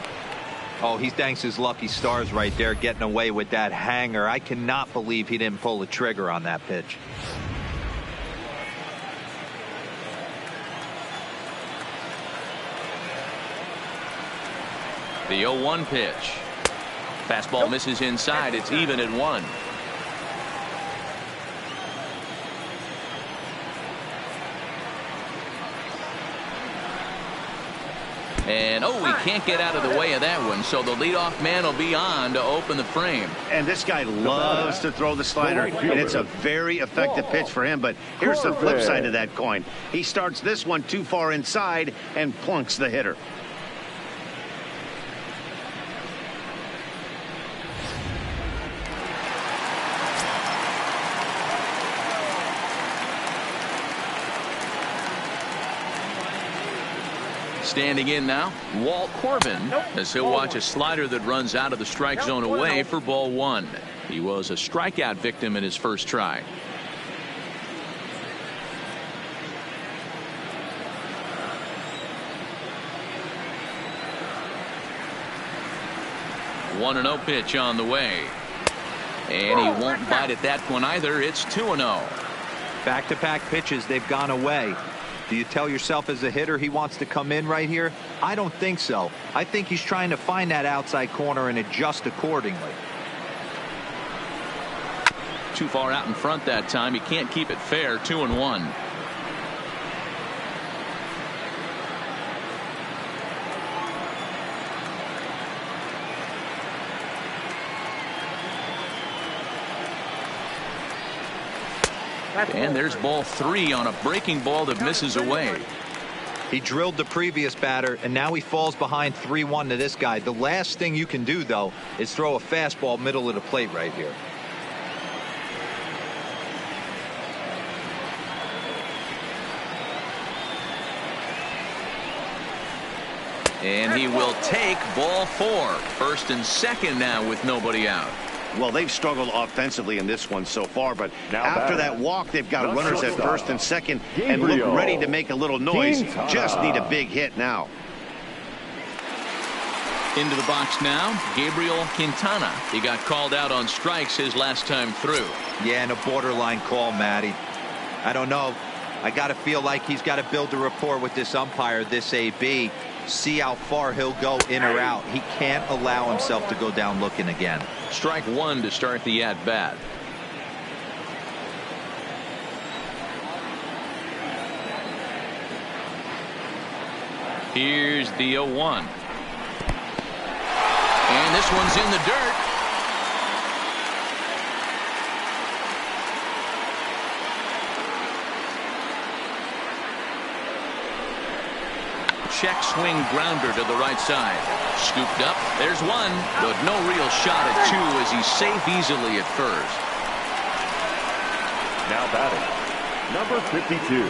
Oh, he thanks his lucky stars right there, getting away with that hanger. I cannot believe he didn't pull the trigger on that pitch.
The 0-1 pitch. Fastball misses inside. It's even at 1. And he can't get out of the way of that one, so the leadoff man will be on to open the frame.
And this guy loves to throw the slider, and it's a very effective pitch for him. But here's the flip side of that coin. He starts this one too far inside and plunks the hitter.
Standing in now, Walt Corbin, as he'll watch a slider that runs out of the strike zone away for ball 1. He was a strikeout victim in his first try. One 1-0 pitch on the way. And he won't bite at that one either. It's 2-0.
Back-to-back pitches, they've gone away. Do you tell yourself as a hitter he wants to come in right here? I don't think so. I think he's trying to find that outside corner and adjust accordingly.
Too far out in front that time. He can't keep it fair. 2-1. And there's ball 3 on a breaking ball that misses away.
He drilled the previous batter, and now he falls behind 3-1 to this guy. The last thing you can do, though, is throw a fastball middle of the plate right here.
And he will take ball 4. First and second now with nobody out.
Well, they've struggled offensively in this one so far, but after that walk, they've got runners at first and second and look ready to make a little noise. Just need a big hit now.
Into the box now, Gabriel Quintana. He got called out on strikes his last time through.
Yeah, and a borderline call, Matty. I don't know. I got to feel like he's got to build a rapport with this umpire, this AB. See how far he'll go in or out. He can't allow himself to go down looking again.
Strike 1 to start the at-bat. Here's the 0-1. And this one's in the dirt. Check swing grounder to the right side. Scooped up. There's one, but no real shot at 2 as he's safe easily at first.
Now batting, number 52.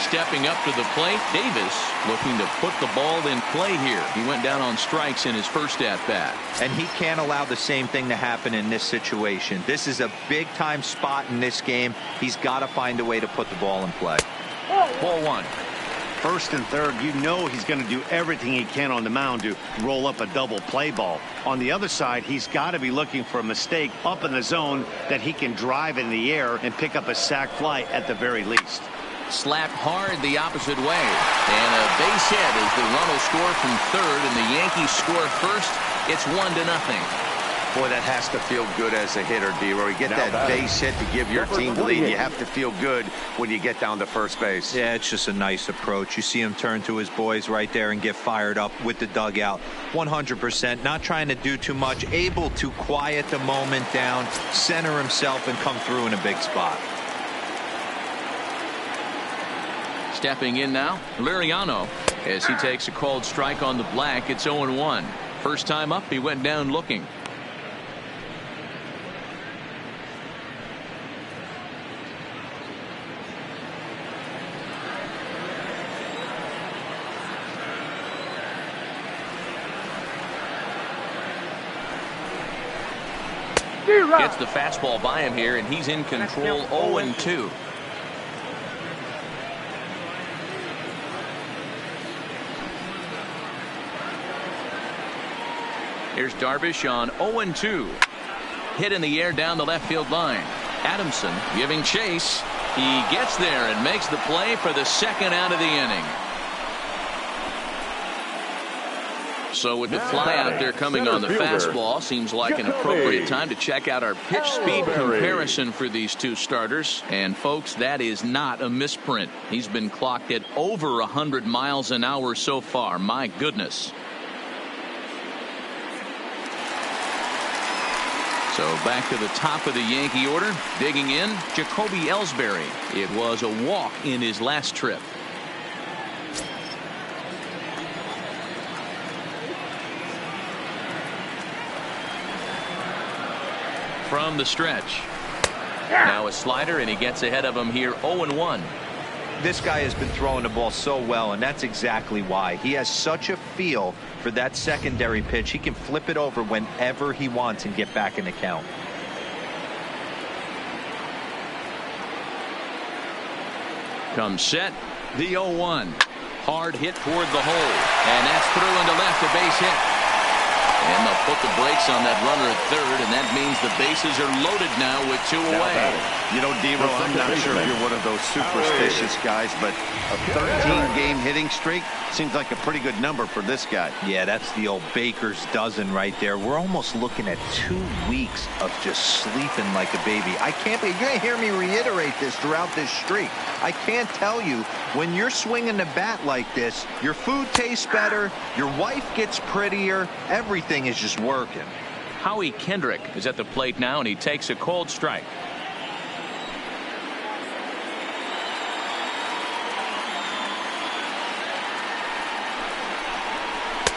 Stepping up to the plate, Davis looking to put the ball in play here. He went down on strikes in his first at-bat.
And he can't allow the same thing to happen in this situation. This is a big-time spot in this game. He's got to find a way to put the ball in play.
Ball 1.
First and third, you know he's going to do everything he can on the mound to roll up a double play ball. On the other side, he's got to be looking for a mistake up in the zone that he can drive in the air and pick up a sac fly at the very least.
Slapped hard the opposite way. And a base hit as the run will score from third and the Yankees score first. It's 1-0.
Boy, that has to feel good as a hitter, D-Roy. You get that base hit to give your team the lead. You have to feel good when you get down to first base.
Yeah, it's just a nice approach. You see him turn to his boys right there and get fired up with the dugout. 100%. Not trying to do too much. Able to quiet the moment down, center himself, and come through in a big spot.
Stepping in now, Liriano, as he takes a called strike on the black. It's 0-1. First time up, he went down looking. Gets the fastball by him here, and he's in control. 0-2. Here's Darvish on 0-2. Hit in the air down the left field line. Adamson giving chase. He gets there and makes the play for the second out of the inning. So with the fly out there coming on the fastball, seems like an appropriate time to check out our pitch speed comparison for these two starters. And folks, that is not a misprint. He's been clocked at over 100 miles an hour so far. My goodness. So back to the top of the Yankee order. Digging in, Jacoby Ellsbury. It was a walk in his last trip. From the stretch. Now a slider, and he gets ahead of him here 0-1.
This guy has been throwing the ball so well, and that's exactly why. He has such a feel for that secondary pitch. He can flip it over whenever he wants and get back in the count.
Comes set. The 0-1. Hard hit toward the hole. And that's through into left, a base hit. And they'll put the brakes on that runner at third, and that means the bases are loaded now with two away.
You know, Devo, I'm not sure if you're one of those superstitious guys, but a 13-game hitting streak seems like a pretty good number for this guy.
Yeah, that's the old baker's dozen right there. We're almost looking at 2 weeks of just sleeping like a baby. I can't be. You're going to hear me reiterate this throughout this streak. I can't tell you, when you're swinging the bat like this, your food tastes better, your wife gets prettier, everything is just working.
Howie Kendrick is at the plate now, and he takes a cold strike.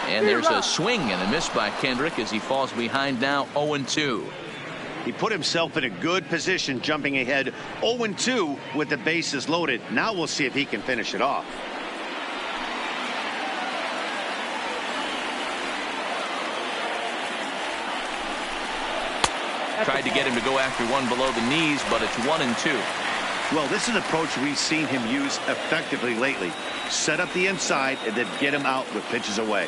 And there's a swing and a miss by Kendrick as he falls behind now 0-2.
He put himself in a good position jumping ahead 0-2 with the bases loaded. Now we'll see if he can finish it off.
Tried to get him to go after one below the knees, but it's 1-2.
Well, this is an approach we've seen him use effectively lately. Set up the inside and then get him out with pitches away.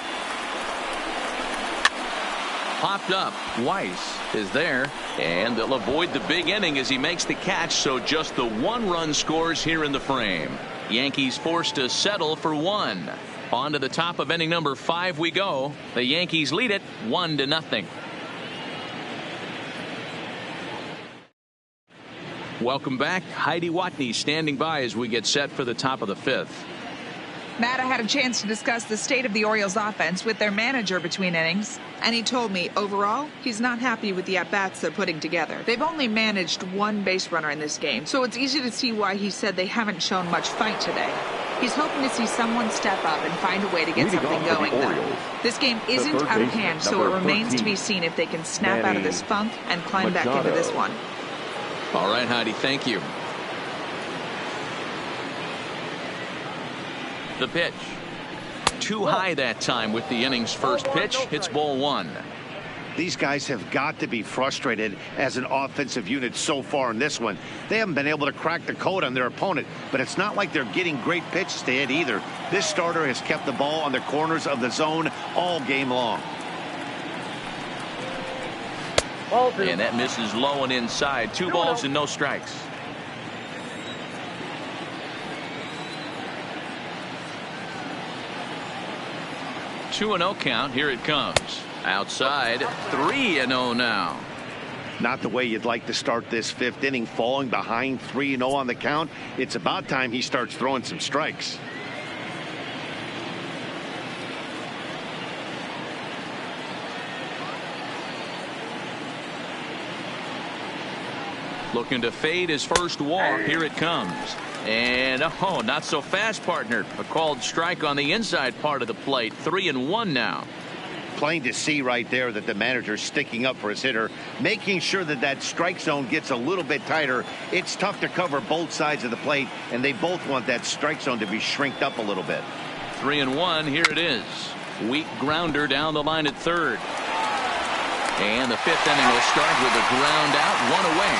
Popped up. Weiss is there, and they'll avoid the big inning as he makes the catch, so just the 1-run scores here in the frame. Yankees forced to settle for 1. On to the top of inning number 5 we go. The Yankees lead it 1-0. Welcome back. Heidi Watney standing by as we get set for the top of the 5th.
Matt, I had a chance to discuss the state of the Orioles offense with their manager between innings, and he told me overall he's not happy with the at-bats they're putting together. They've only managed 1 base runner in this game, so it's easy to see why he said they haven't shown much fight today. He's hoping to see someone step up and find a way to get something going, though. This game isn't out of hand, so it remains to be seen if they can snap out of this funk and climb back into this one.
All right, Heidi, thank you. The pitch. Too high that time with the inning's first pitch. Hits ball 1.
These guys have got to be frustrated as an offensive unit so far in this one. They haven't been able to crack the code on their opponent, but it's not like they're getting great pitches to hit either. This starter has kept the ball on the corners of the zone all game long.
And that misses low and inside. 2 balls and no strikes. Two and 0 count. Here it comes. Outside. 3-0 now.
Not the way you'd like to start this 5th inning, falling behind 3-0 on the count. It's about time he starts throwing some strikes.
Looking to fade his first walk. Here it comes. And oh, not so fast, partner. A called strike on the inside part of the plate. 3-1 now.
Plain to see right there that the manager's sticking up for his hitter, making sure that that strike zone gets a little bit tighter. It's tough to cover both sides of the plate, and they both want that strike zone to be shrinked up a little bit.
3-1. Here it is. Weak grounder down the line at third. And the 5th inning will start with a ground out, 1 away.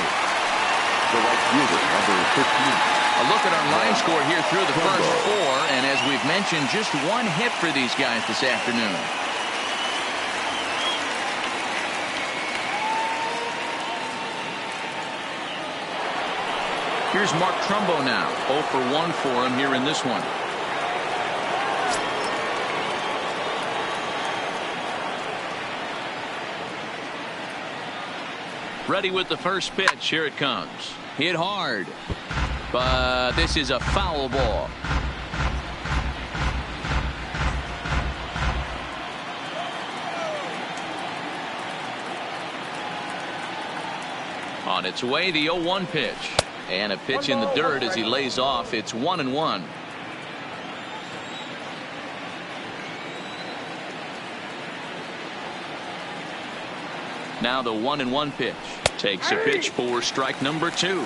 The right fielder, number 15.
A look at our line score here through the first 4, and as we've mentioned, just 1 hit for these guys this afternoon. Here's Mark Trumbo now. 0 for 1 for him here in this one. Ready with the first pitch. Here it comes. Hit hard. But this is a foul ball. On its way, the 0-1 pitch. And a pitch in the dirt as he lays off. It's 1-1. Now the 1-1 pitch. Takes a pitch for strike number 2.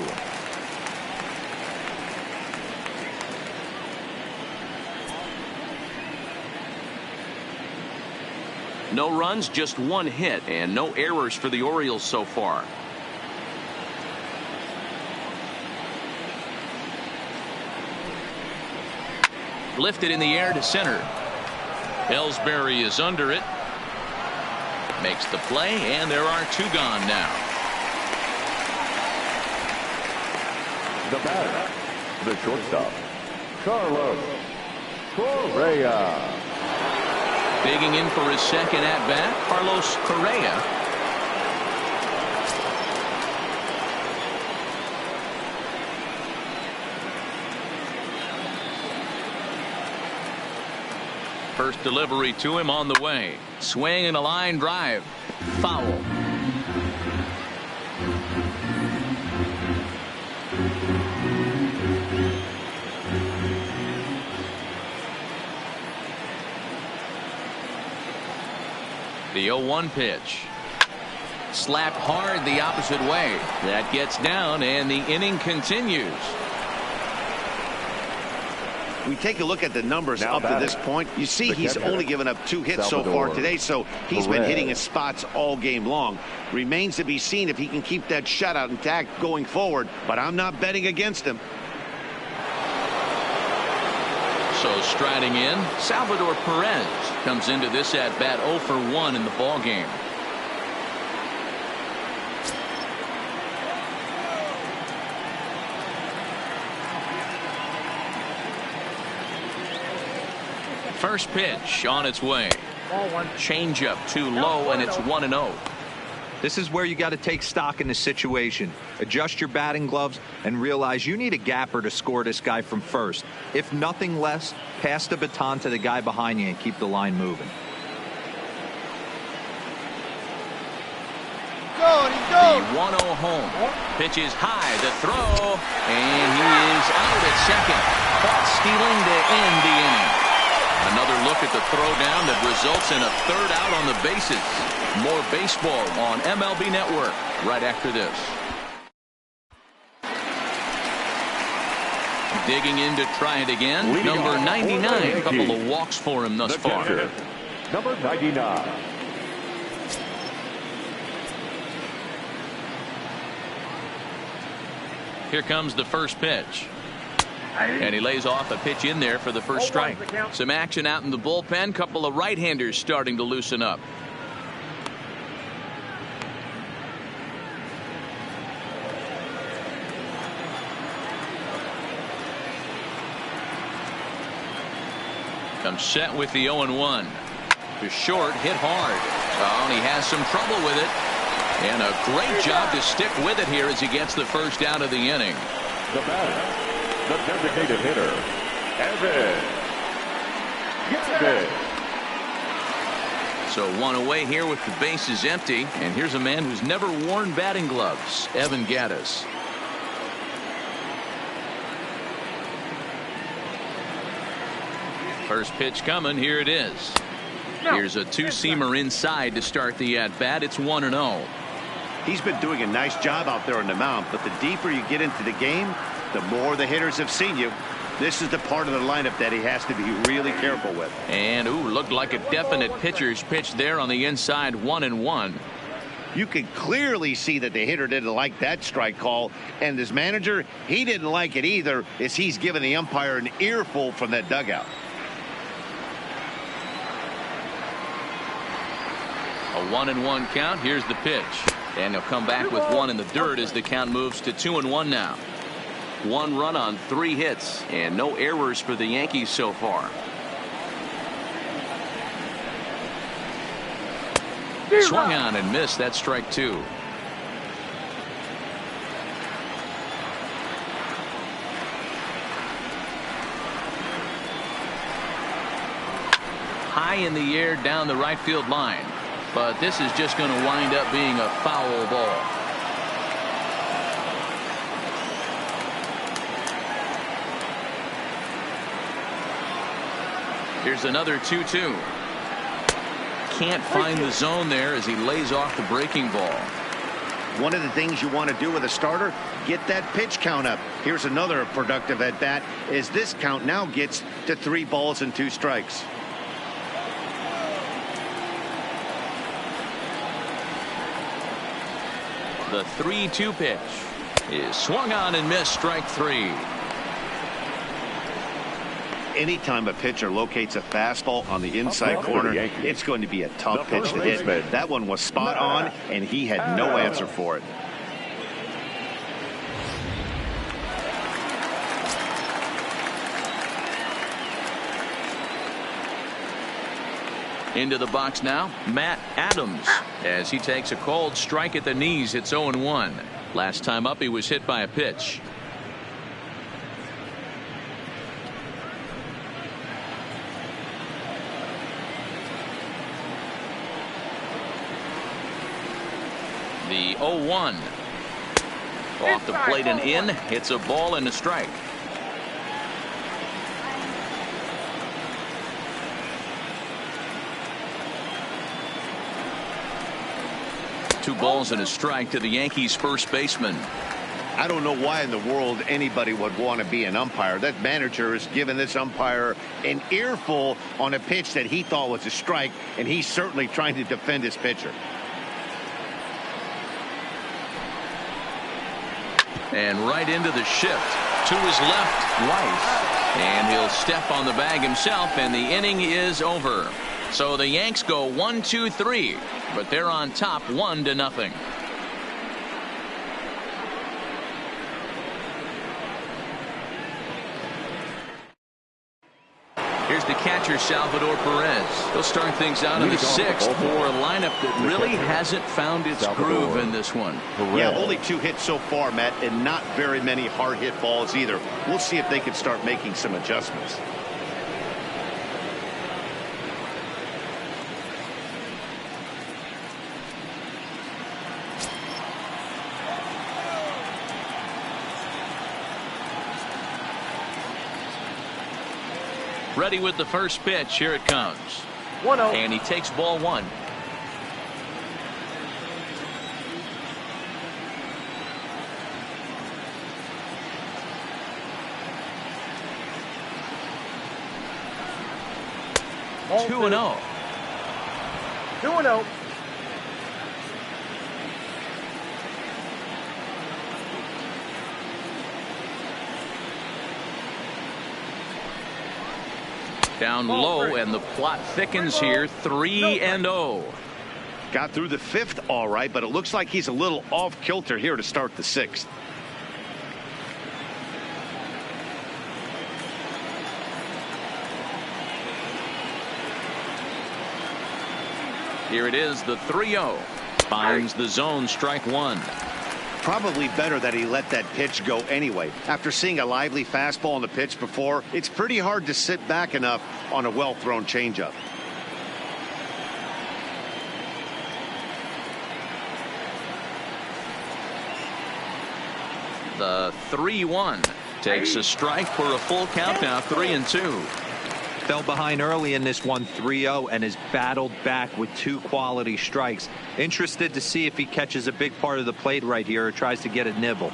No runs, just 1 hit, and no errors for the Orioles so far. Lifted in the air to center. Ellsbury is under it. Makes the play, and there are 2 gone now.
The batter, the shortstop, Carlos Correa.
Digging in for his second at-bat, Carlos Correa. First delivery to him on the way. Swing and a line drive. Foul. The 0-1 pitch. Slapped hard the opposite way. That gets down, and the inning continues.
We take a look at the numbers up to this point. You see he's only given up 2 hits so far today, so he's been hitting his spots all game long. Remains to be seen if he can keep that shutout intact going forward, but I'm not betting against him.
So striding in, Salvador Perez comes into this at bat 0 for 1 in the ball game. First pitch on its way. Changeup too low, and it's 1-0.
This is where you got to take stock in the situation. Adjust your batting gloves and realize you need a gapper to score this guy from first. If nothing less, pass the baton to the guy behind you and keep the line moving.
The 1-0 home. Pitch is high. The throw. And he is out at second. Caught stealing to end the inning. Another look at the throwdown that results in a 3rd out on the bases. More baseball on MLB Network right after this. Digging in to try it again. Number 99. A couple of walks for him thus far.
Number 99.
Here comes the first pitch. And he lays off a pitch in there for the first strike. Some action out in the bullpen. Couple of right-handers starting to loosen up. Comes set with the 0-1. To short, hit hard. Oh, and he has some trouble with it. And a great job to stick with it here as he gets the first out of the inning.
The batter, the designated hitter, Evan.
So 1 away here with the bases empty. And here's a man who's never worn batting gloves, Evan Gattis. First pitch coming. Here it is. Here's a 2-seamer inside to start the at-bat. It's 1-0.
He's been doing a nice job out there on the mound, but the deeper you get into the game, the more the hitters have seen you. This is the part of the lineup that he has to be really careful with.
And looked like a definite pitcher's pitch there on the inside. 1-1.
You could clearly see that the hitter didn't like that strike call, and his manager, he didn't like it either, as he's giving the umpire an earful from that dugout.
A 1-1 count. Here's the pitch. And he'll come back with 1 in the dirt as the count moves to 2-1 now. 1 run on 3 hits and no errors for the Yankees so far. Swung on and missed. That's strike 2. High in the air down the right field line, but this is just going to wind up being a foul ball. Here's another 2-2. Can't find the zone there as he lays off the breaking ball.
One of the things you want to do with a starter, get that pitch count up. Here's another productive at bat as this count now gets to 3 balls and 2 strikes.
The 3-2 pitch is swung on and missed. Strike 3.
Anytime a pitcher locates a fastball on the inside corner, it's going to be a tough pitch to hit. That one was spot on, and he had no answer for it.
Into the box now, Matt Adams, as he takes a cold strike at the knees. It's 0-1. Last time up, he was hit by a pitch. The 0-1. Off the plate and in. It's a ball and a strike. Two balls and a strike to the Yankees first baseman.
I don't know why in the world anybody would want to be an umpire. That manager has given this umpire an earful on a pitch that he thought was a strike, and he's certainly trying to defend his pitcher.
And right into the shift to his left, Weiss, and he'll step on the bag himself, and the inning is over. So the Yanks go 1-2-3, but they're on top 1-0. Here's the catcher, Salvador Perez. He'll start things out in the 6th for a lineup that really hasn't found its groove in this one.
Yeah, only 2 hits so far, Matt, and not very many hard hit balls either. We'll see if they can start making some adjustments.
Ready with the first pitch. Here it comes. 1-0. And he takes ball 1.
Ball
2-0.
2-0.
Down low, and the plot thickens here. 3-0.
Got through the 5th all right, but it looks like he's a little off kilter here to start the 6th.
Here it is, the 3-0. Finds the zone, strike 1.
Probably better that he let that pitch go anyway. After seeing a lively fastball on the pitch before, it's pretty hard to sit back enough on a well-thrown changeup.
The 3-1 takes a strike for a full count now. 3-2.
Fell behind early in this one, 3-0, and has battled back with 2 quality strikes. Interested to see if he catches a big part of the plate right here or tries to get a nibble.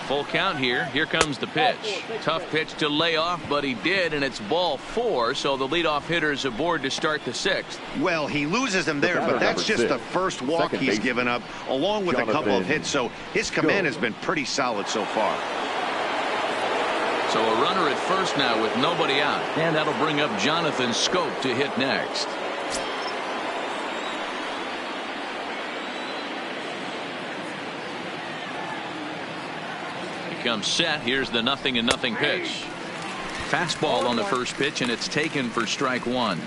Full count here. Here comes the pitch. Tough pitch to lay off, but he did, and it's ball 4, so the leadoff hitter is aboard to start the 6th.
Well, he loses him there, but that's just the first walk he's given up, along with a couple of hits, so his command has been pretty solid so far.
So a runner at first now with nobody out, and that'll bring up Jonathan Scope to hit next. comes set. Here's the 0-0 pitch. Fastball on the first pitch, and it's taken for strike one.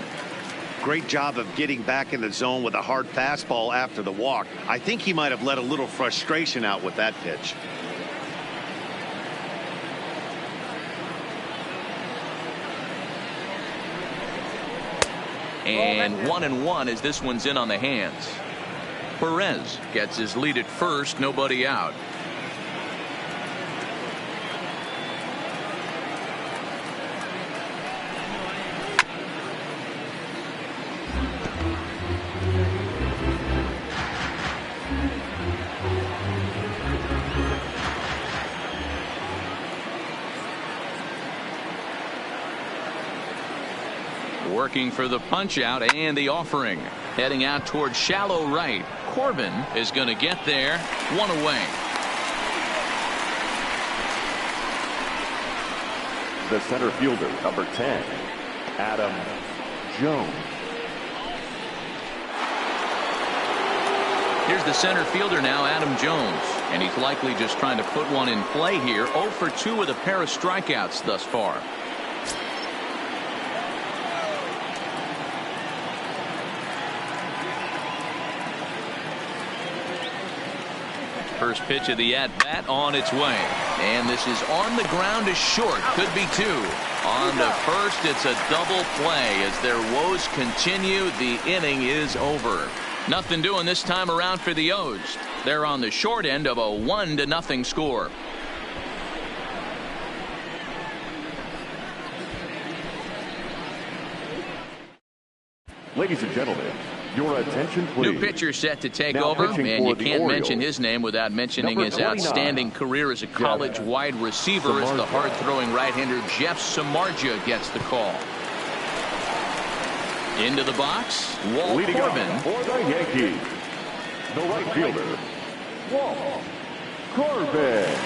Great job of getting back in the zone with a hard fastball after the walk. I think he might have let a little frustration out with that pitch.
And 1-1 as this one's in on the hands. Perez gets his lead at first, nobody out. Working for the punch out and the offering. Heading out towards shallow right. Corbin is going to get there. One away.
The center fielder, number 10, Adam Jones.
Here's the center fielder now, Adam Jones. And he's likely just trying to put one in play here. 0 for 2 with a pair of strikeouts thus far. First pitch of the at-bat on its way. And this is on the ground to short. Could be two. On to first, it's a double play. As their woes continue, the inning is over. Nothing doing this time around for the O's. They're on the short end of a 1-0 score.
Ladies and gentlemen, your attention, please.
New pitcher set to take
Now
over, and you can't
Orioles,
mention his name without mentioning
number
his
29,
outstanding career as a college wide receiver. As the hard-throwing right-hander Jeff Samardzija gets the call. Into the box, Walt
leading
Corbin.
up for the Yankees, the right fielder, Walt Corbin.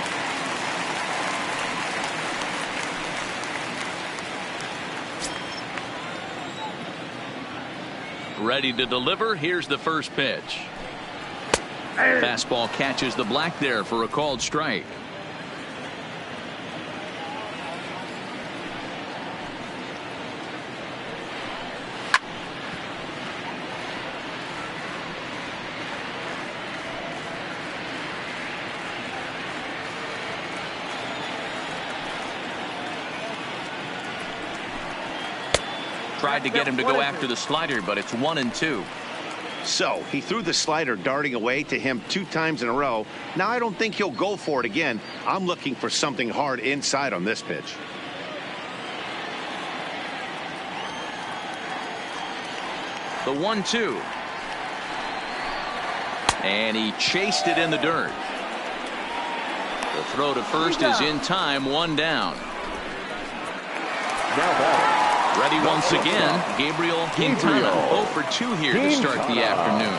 Ready to deliver. Here's the first pitch. Fastball catches the black there for a called strike. Tried to get him to go after the slider, but it's 1-2.
So he threw the slider darting away to him 2 times in a row. Now I don't think he'll go for it again. I'm looking for something hard inside on this pitch.
The 1-2. And he chased it in the dirt. The throw to first is in time. 1 down.
Now batting.
Ready once again, Gabriel Quintana. 0 for 2 here to start the afternoon.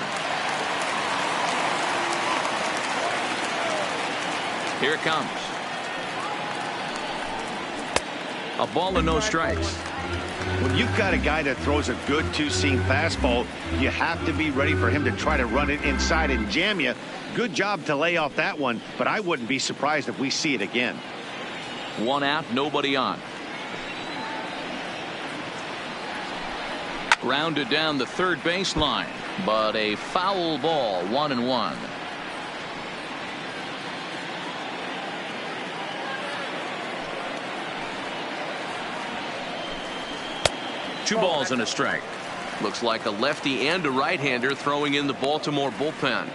Here it comes. A ball and no strikes.
When you've got a guy that throws a good 2-seam fastball, you have to be ready for him to try to run it inside and jam you. Good job to lay off that one, but I wouldn't be surprised if we see it again.
1 out, nobody on. Grounded down the third baseline, but a foul ball. 1-1. Two balls and a strike. Looks like a lefty and a right-hander throwing in the Baltimore bullpen.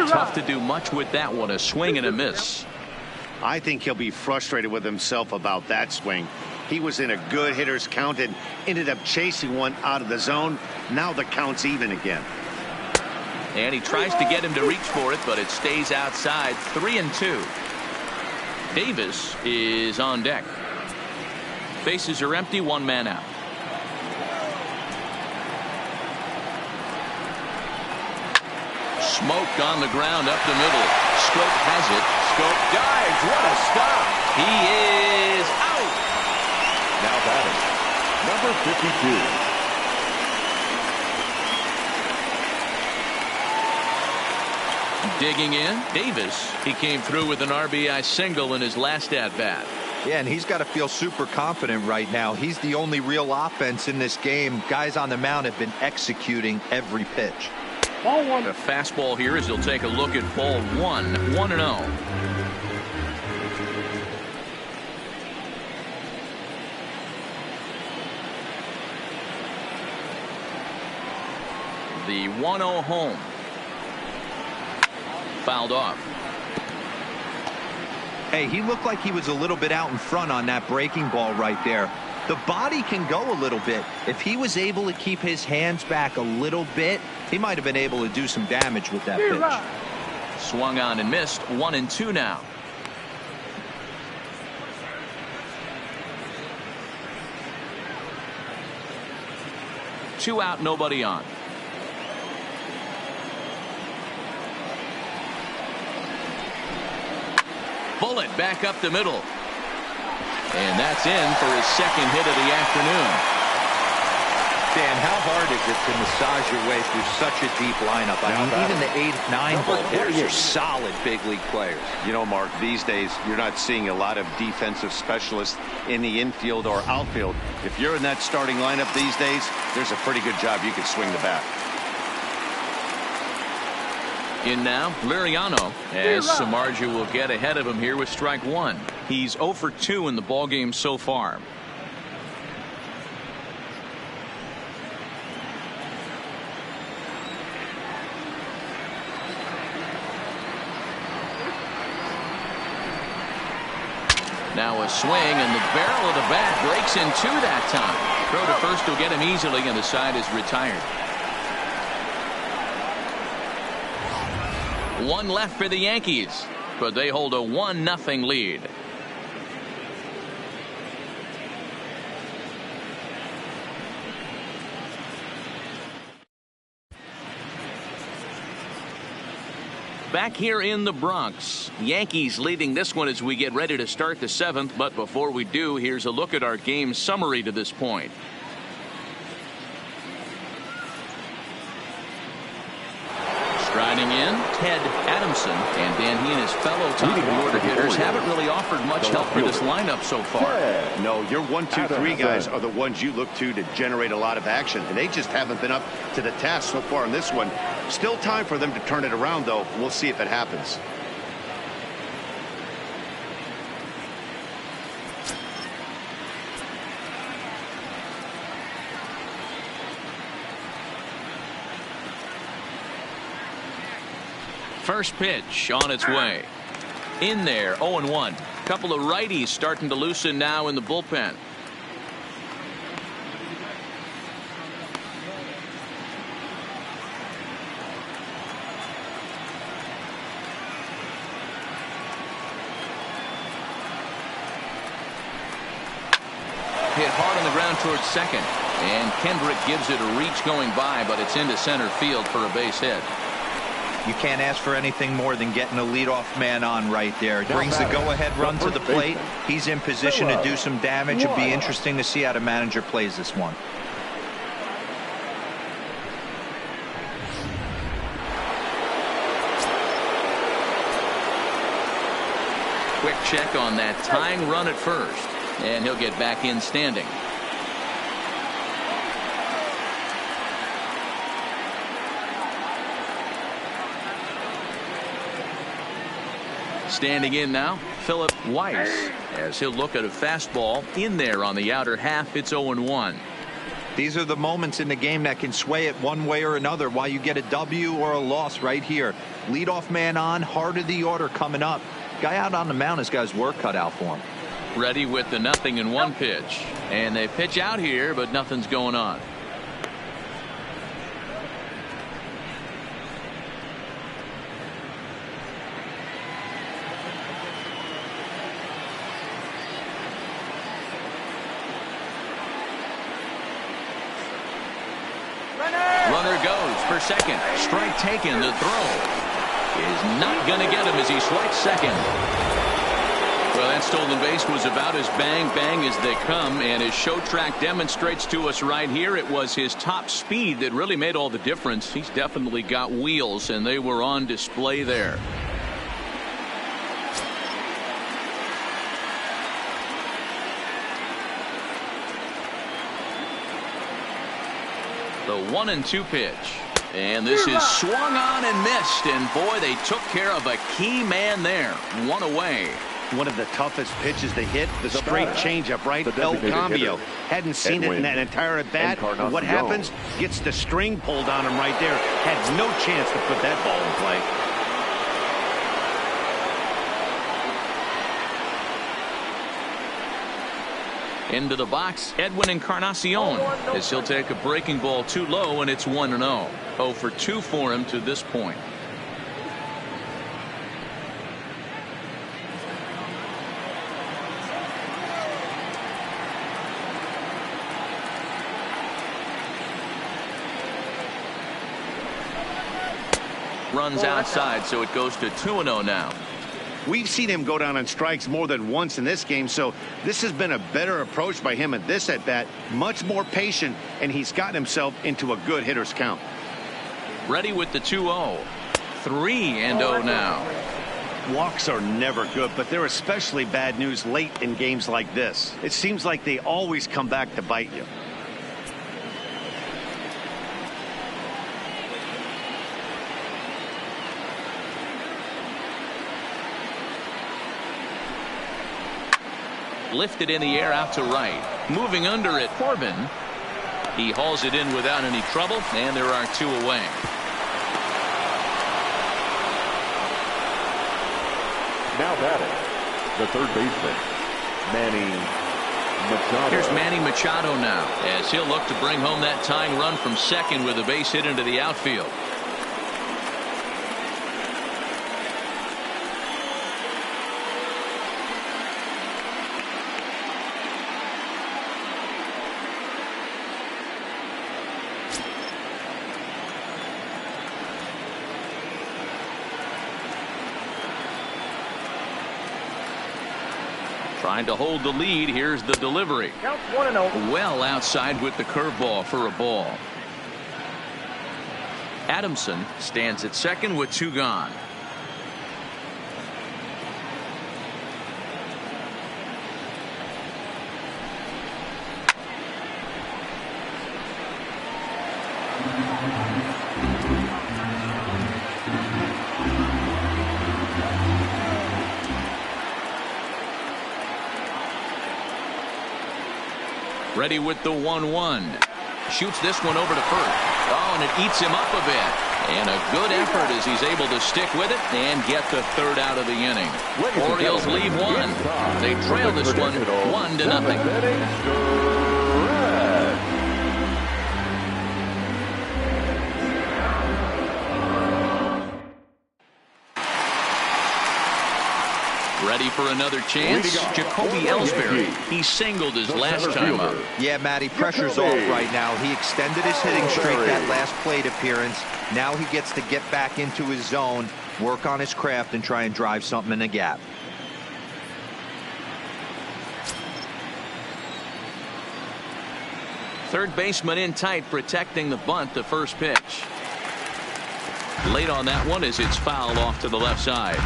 Tough to do much with that one. A swing and a miss.
I think he'll be frustrated with himself about that swing. He was in a good hitter's count and ended up chasing one out of the zone. Now the count's even again.
And he tries to get him to reach for it, but it stays outside. 3-2. Davis is on deck. Bases are empty. 1 man out. Smoke on the ground up the middle. Scope has it. Scope dives. What a stop. He is out.
Now batting, number 52.
Digging in, Davis. He came through with an RBI single in his last at-bat.
Yeah, and he's got to feel super confident right now. He's the only real offense in this game. Guys on the mound have been executing every pitch.
Ball one.
The fastball here as he'll take a look at ball one. 1-0. The 1-0 home. Fouled off.
Hey, he looked like he was a little bit out in front on that breaking ball right there. The body can go a little bit. If he was able to keep his hands back a little bit, he might have been able to do some damage with that pitch.
Swung on and missed. 1-2 now. Two out, nobody on. Bullet back up the middle. And that's in for his second hit of the afternoon.
Dan, how hard is it to massage your way through such a deep lineup? I mean, even the 8-9 ball hitters are solid big league players.
You know, Mark, these days you're not seeing a lot of defensive specialists in the infield or outfield. If you're in that starting lineup these days, there's a pretty good job you can swing the bat.
In now, Liriano, as Samardzija will get ahead of him here with strike one. He's 0 for 2 in the ballgame so far. Now a swing, and the barrel of the bat breaks in two that time. Throw to first will get him easily, and the side is retired. One left for the Yankees, but they hold a 1-0 lead. Back here in the Bronx, Yankees leading this one as we get ready to start the 7th. But before we do, here's a look at our game summary to this point. Striding in, Ted Adamson, and Dan, he and his fellow top of the order hitters haven't really offered much help for this lineup so far.
No, your 1, 2, 3 guys are the ones you look to generate a lot of action, and they just haven't been up to the task so far in this one. Still time for them to turn it around, though. We'll see if it happens.
First pitch on its way. In there, 0-1. Couple of righties starting to loosen now in the bullpen. Hit hard on the ground towards second. And Kendrick gives it a reach going by, but it's into center field for a base hit.
You can't ask for anything more than getting a leadoff man on right there. It brings the go-ahead run to the plate. He's in position to do some damage. It'd be interesting to see how the manager plays this one.
Quick check on that tying run at first, and he'll get back in standing. Standing in now, Philip Weiss, as he'll look at a fastball in there on the outer half. It's 0-1.
These are the moments in the game that can sway it one way or another, while you get a W or a loss right here. Leadoff man on, heart of the order coming up. Guy out on the mound has got his work cut out for him.
Ready with the 0-1 pitch. And they pitch out here, but nothing's going on. Runner goes for second. Strike taken. The throw is not going to get him as he swipes second. Well, that's That stolen base was about as bang as they come, and his show track demonstrates to us right here it was his top speed that really made all the difference. He's definitely got wheels, and they were on display there. The 1-2 pitch. And this is swung on and missed. And boy, they took care of a key man there. One away.
One of the toughest pitches to hit, the straight changeup, right? El Cambio. Hadn't seen it in that entire at bat. What happens? Gets the string pulled on him right there. Had no chance to put that ball in play.
Into the box, Edwin Encarnacion, as he'll take a breaking ball too low, and it's 1-0. 0 for 2 for him to this point. Runs outside, so it goes to 2-0 now.
We've seen him go down on strikes more than once in this game, so this has been a better approach by him at this at-bat. Much more patient, and he's gotten himself into a good hitter's count.
Ready with the 2-0. 3-0 now.
Walks are never good, but they're especially bad news late in games like this. It seems like they always come back to bite you.
Lifted in the air out to right. Moving under it, Corbin. He hauls it in without any trouble, and there are 2 away.
Now batting, the third baseman, Manny Machado.
Here's Manny Machado now, as he'll look to bring home that tying run from second with a base hit into the outfield. Trying to hold the lead. Here's the delivery.
Count 1-0.
Well outside with the curveball for a ball. Adamson stands at second with 2 gone. Ready with the 1-1. Shoots this one over to first. Oh, and it eats him up a bit. And a good effort as he's able to stick with it and get the third out of the inning. Orioles lead 1. They trail this one 1-0. Ready for another chance? Jacoby Ellsbury. He singled his last time up.
Yeah, Matty, pressure's off right now. He extended his hitting streak that last plate appearance. Now he gets to get back into his zone, work on his craft, and try and drive something in the gap.
Third baseman in tight, protecting the bunt, the first pitch. Late on that one as it's fouled off to the left side.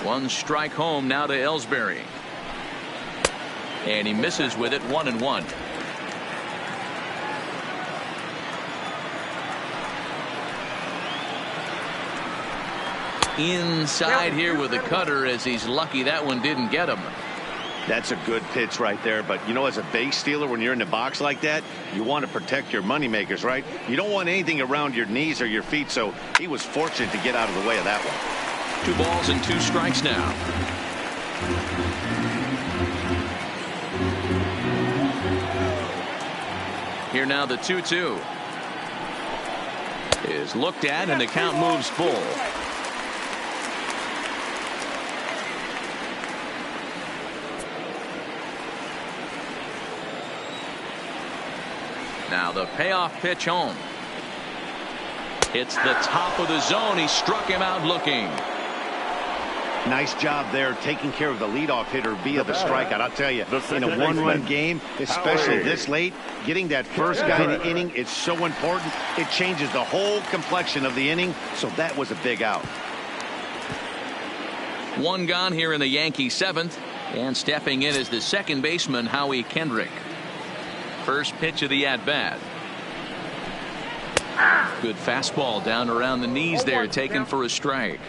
One strike home now to Ellsbury. And he misses with it. 1-1. Inside here with a cutter, as he's lucky that one didn't get him.
That's a good pitch right there, but you know, as a base stealer, when you're in the box like that, you want to protect your moneymakers, right? You don't want anything around your knees or your feet, so he was fortunate to get out of the way of that one.
2 balls and 2 strikes now. Here now the 2-2 is looked at, and the count moves full. Now the payoff pitch home. Hits the top of the zone. He struck him out looking.
Nice job there taking care of the leadoff hitter via the strikeout. I'll tell you, in a one-run game, especially this late, getting that first guy in the inning is so important. It changes the whole complexion of the inning, so that was a big out.
One gone here in the Yankee seventh, and stepping in is the second baseman, Howie Kendrick. First pitch of the at-bat. Good fastball down around the knees there, taken for a strike.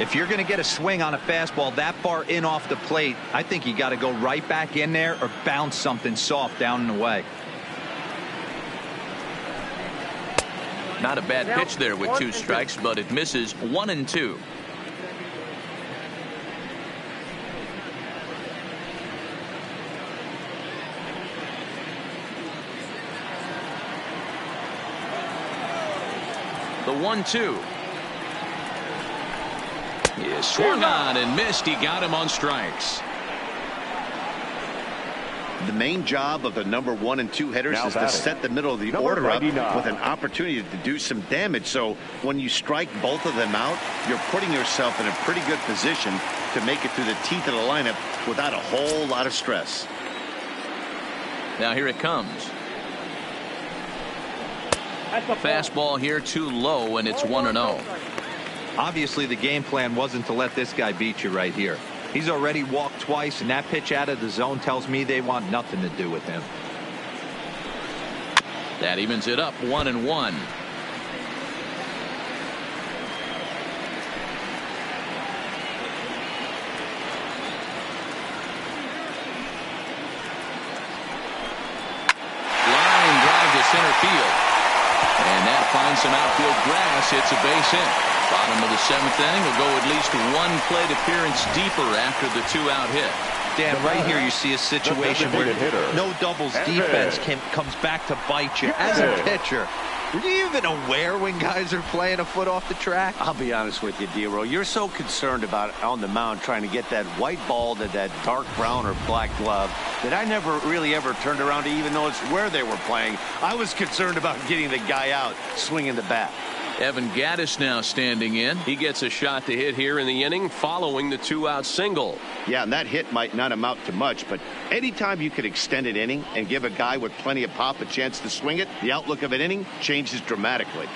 If you're going to get a swing on a fastball that far in off the plate, I think you got to go right back in there or bounce something soft down and away.
Not a bad pitch there with 2 strikes, but it misses 1 and 2. The 1-2. He swung on and missed. He got him on strikes.
The main job of the number 1 and 2 hitters is to set the middle of the order up with an opportunity to do some damage. So when you strike both of them out, you're putting yourself in a pretty good position to make it through the teeth of the lineup without a whole lot of stress.
Now here it comes. Fastball here too low, and it's 1-0.
Obviously the game plan wasn't to let this guy beat you right here. He's already walked twice, and that pitch out of the zone tells me they want nothing to do with him.
That evens it up 1-1. Line drive to center field, and that finds some outfield grass. It's a base hit. Bottom of the 7th inning will go at least 1 plate appearance deeper after the 2-out hit.
Dan, right here you see a situation where no doubles defense comes back to bite you. As a pitcher, were you even aware when guys are playing a foot off the track?
I'll be honest with you, D-Row. You're so concerned about on the mound trying to get that white ball to that dark brown or black glove that I never really ever turned around to even notice where they were playing. I was concerned about getting the guy out swinging the bat.
Evan Gattis now standing in. He gets a shot to hit here in the inning following the 2-out single.
Yeah, and that hit might not amount to much, but anytime you can extend an inning and give a guy with plenty of pop a chance to swing it, the outlook of an inning changes dramatically.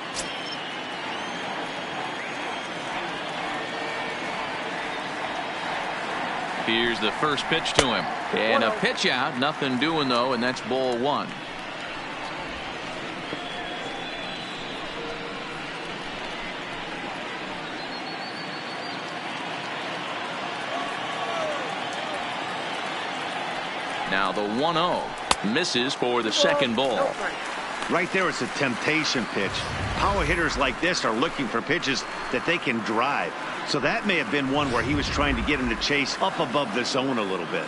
Here's the first pitch to him, and a pitch out. Nothing doing though, and that's ball 1. Now the 1-0 misses for the second ball.
Right there, it's a temptation pitch. Power hitters like this are looking for pitches that they can drive. So that may have been one where he was trying to get him to chase up above the zone a little bit.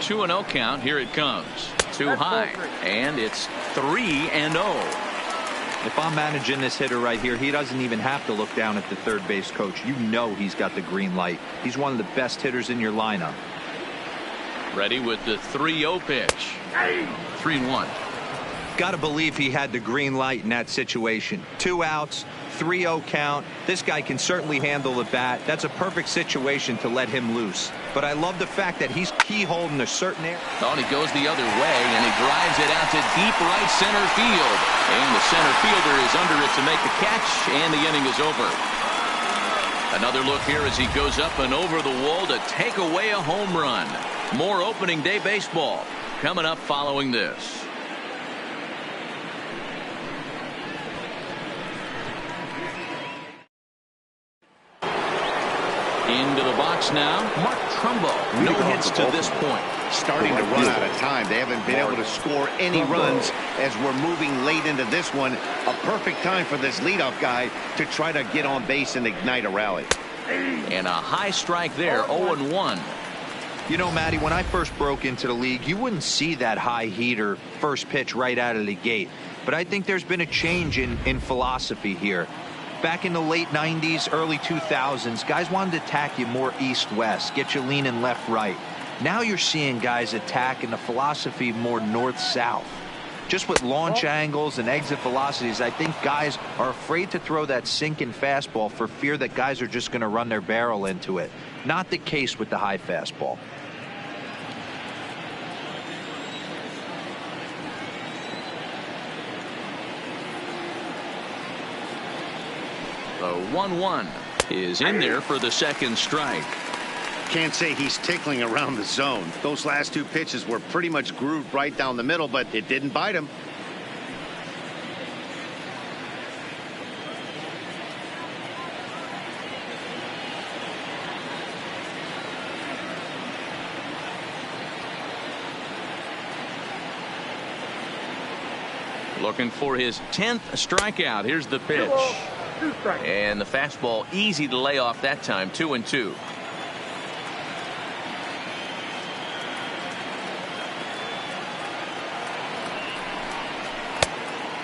Two and 0 count. Here it comes. Too high, and it's 3-0.
If I'm managing this hitter right here, he doesn't even have to look down at the third base coach. You know he's got the green light. He's one of the best hitters in your lineup.
Ready with the 3-0 pitch. 3-1.
Got to believe he had the green light in that situation. 2 outs, 3-0 count. This guy can certainly handle the bat. That's a perfect situation to let him loose. But I love the fact that he's keyholed in a certain area.
Oh, and he goes the other way, and he drives it out to deep right center field. And the center fielder is under it to make the catch, and the inning is over. Another look here as he goes up and over the wall to take away a home run. More opening day baseball coming up following this. Into the box now, Mark Trumbo. No hits to this point.
Starting to run out of time. They haven't been able to score any runs as we're moving late into this one. A perfect time for this leadoff guy to try to get on base and ignite a rally.
And a high strike there, 0-1.
You know, Matty, when I first broke into the league, you wouldn't see that high heater first pitch right out of the gate. But I think there's been a change in philosophy here. Back in the late 90s, early 2000s, guys wanted to attack you more east-west, get you leaning left-right. Now you're seeing guys attack in the philosophy more north-south. Just with launch angles and exit velocities, I think guys are afraid to throw that sinking fastball for fear that guys are just going to run their barrel into it. Not the case with the high fastball.
The 1-1 is in there for the second strike.
Can't say he's tickling around the zone. Those last two pitches were pretty much grooved right down the middle, but it didn't bite him.
Looking for his 10th strikeout. Here's the pitch. And the fastball easy to lay off that time. 2-2.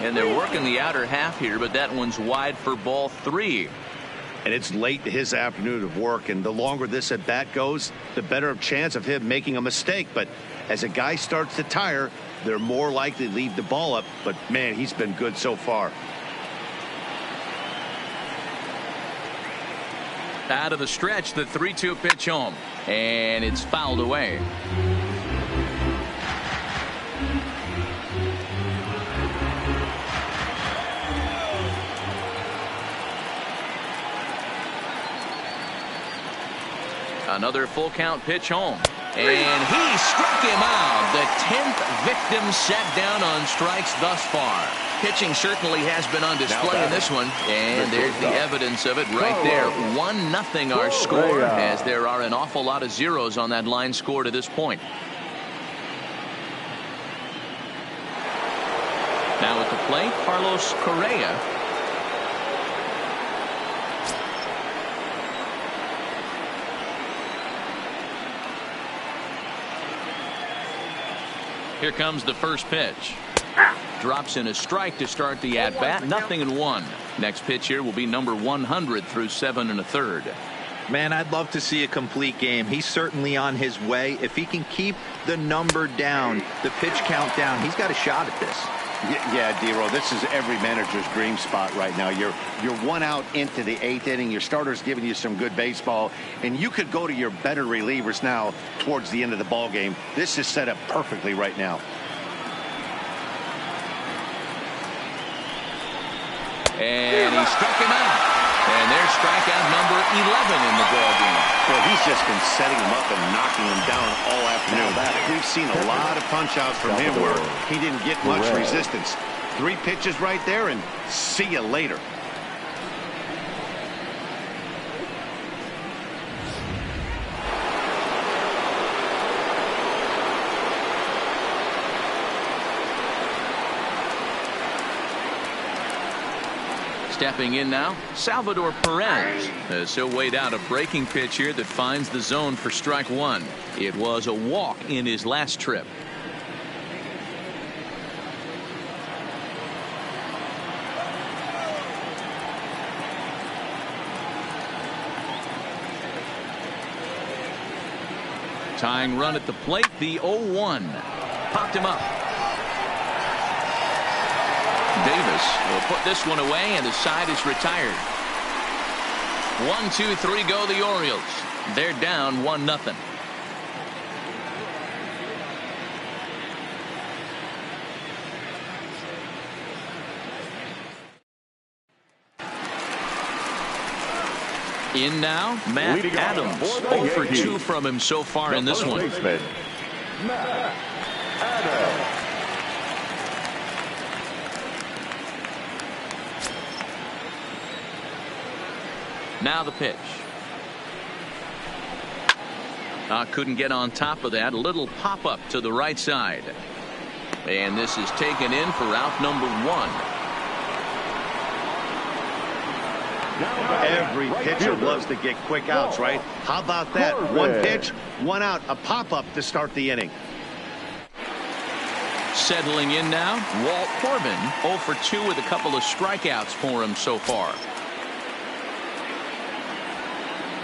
And they're working the outer half here, but that one's wide for ball 3.
And it's late in his afternoon of work, and the longer this at bat goes, the better chance of him making a mistake. But as a guy starts to tire, they're more likely to leave the ball up. But man, he's been good so far.
Out of the stretch, the 3-2 pitch home, and it's fouled away. Another full count pitch home, and he struck him out. The 10th victim set down on strikes thus far. Pitching certainly has been on display in this one, and there's the evidence of it right there. 1-0 our score, as there are an awful lot of zeros on that line score to this point. Now at the plate, Carlos Correa. Here comes the first pitch. Drops in a strike to start the at-bat. 0-1. Next pitch here will be number 100 through 7 1/3.
Man, I'd love to see a complete game. He's certainly on his way. If he can keep the number down, the pitch count down, he's got a shot at this.
Yeah, D-Roll, this is every manager's dream spot right now. You're 1 out into the 8th inning. Your starter's giving you some good baseball, and you could go to your better relievers now towards the end of the ball game. This is set up perfectly right now.
And he struck him out. And there's strikeout number 11 in the ball game.
Well, he's just been setting him up and knocking him down all afternoon. We've seen a lot of punch-outs from him where he didn't get much resistance. 3 pitches right there, and see you later.
Stepping in now, Salvador Perez, as he'll wait out a breaking pitch here that finds the zone for strike 1. It was a walk in his last trip. Tying run at the plate, the 0-1. Popped him up. Davis will put this one away, and the side is retired. 1-2-3 go the Orioles. They're down 1-0. In now, Matt Adams. 0 for 2 from him so far in this one.
Matt Adams.
Now the pitch. Couldn't get on top of that. A little pop-up to the right side. And this is taken in for out number 1.
Every pitcher loves to get quick outs, right? How about that? One pitch, one out, a pop-up to start the inning.
Settling in now, Walt Corbin, 0 for 2 with a couple of strikeouts for him so far.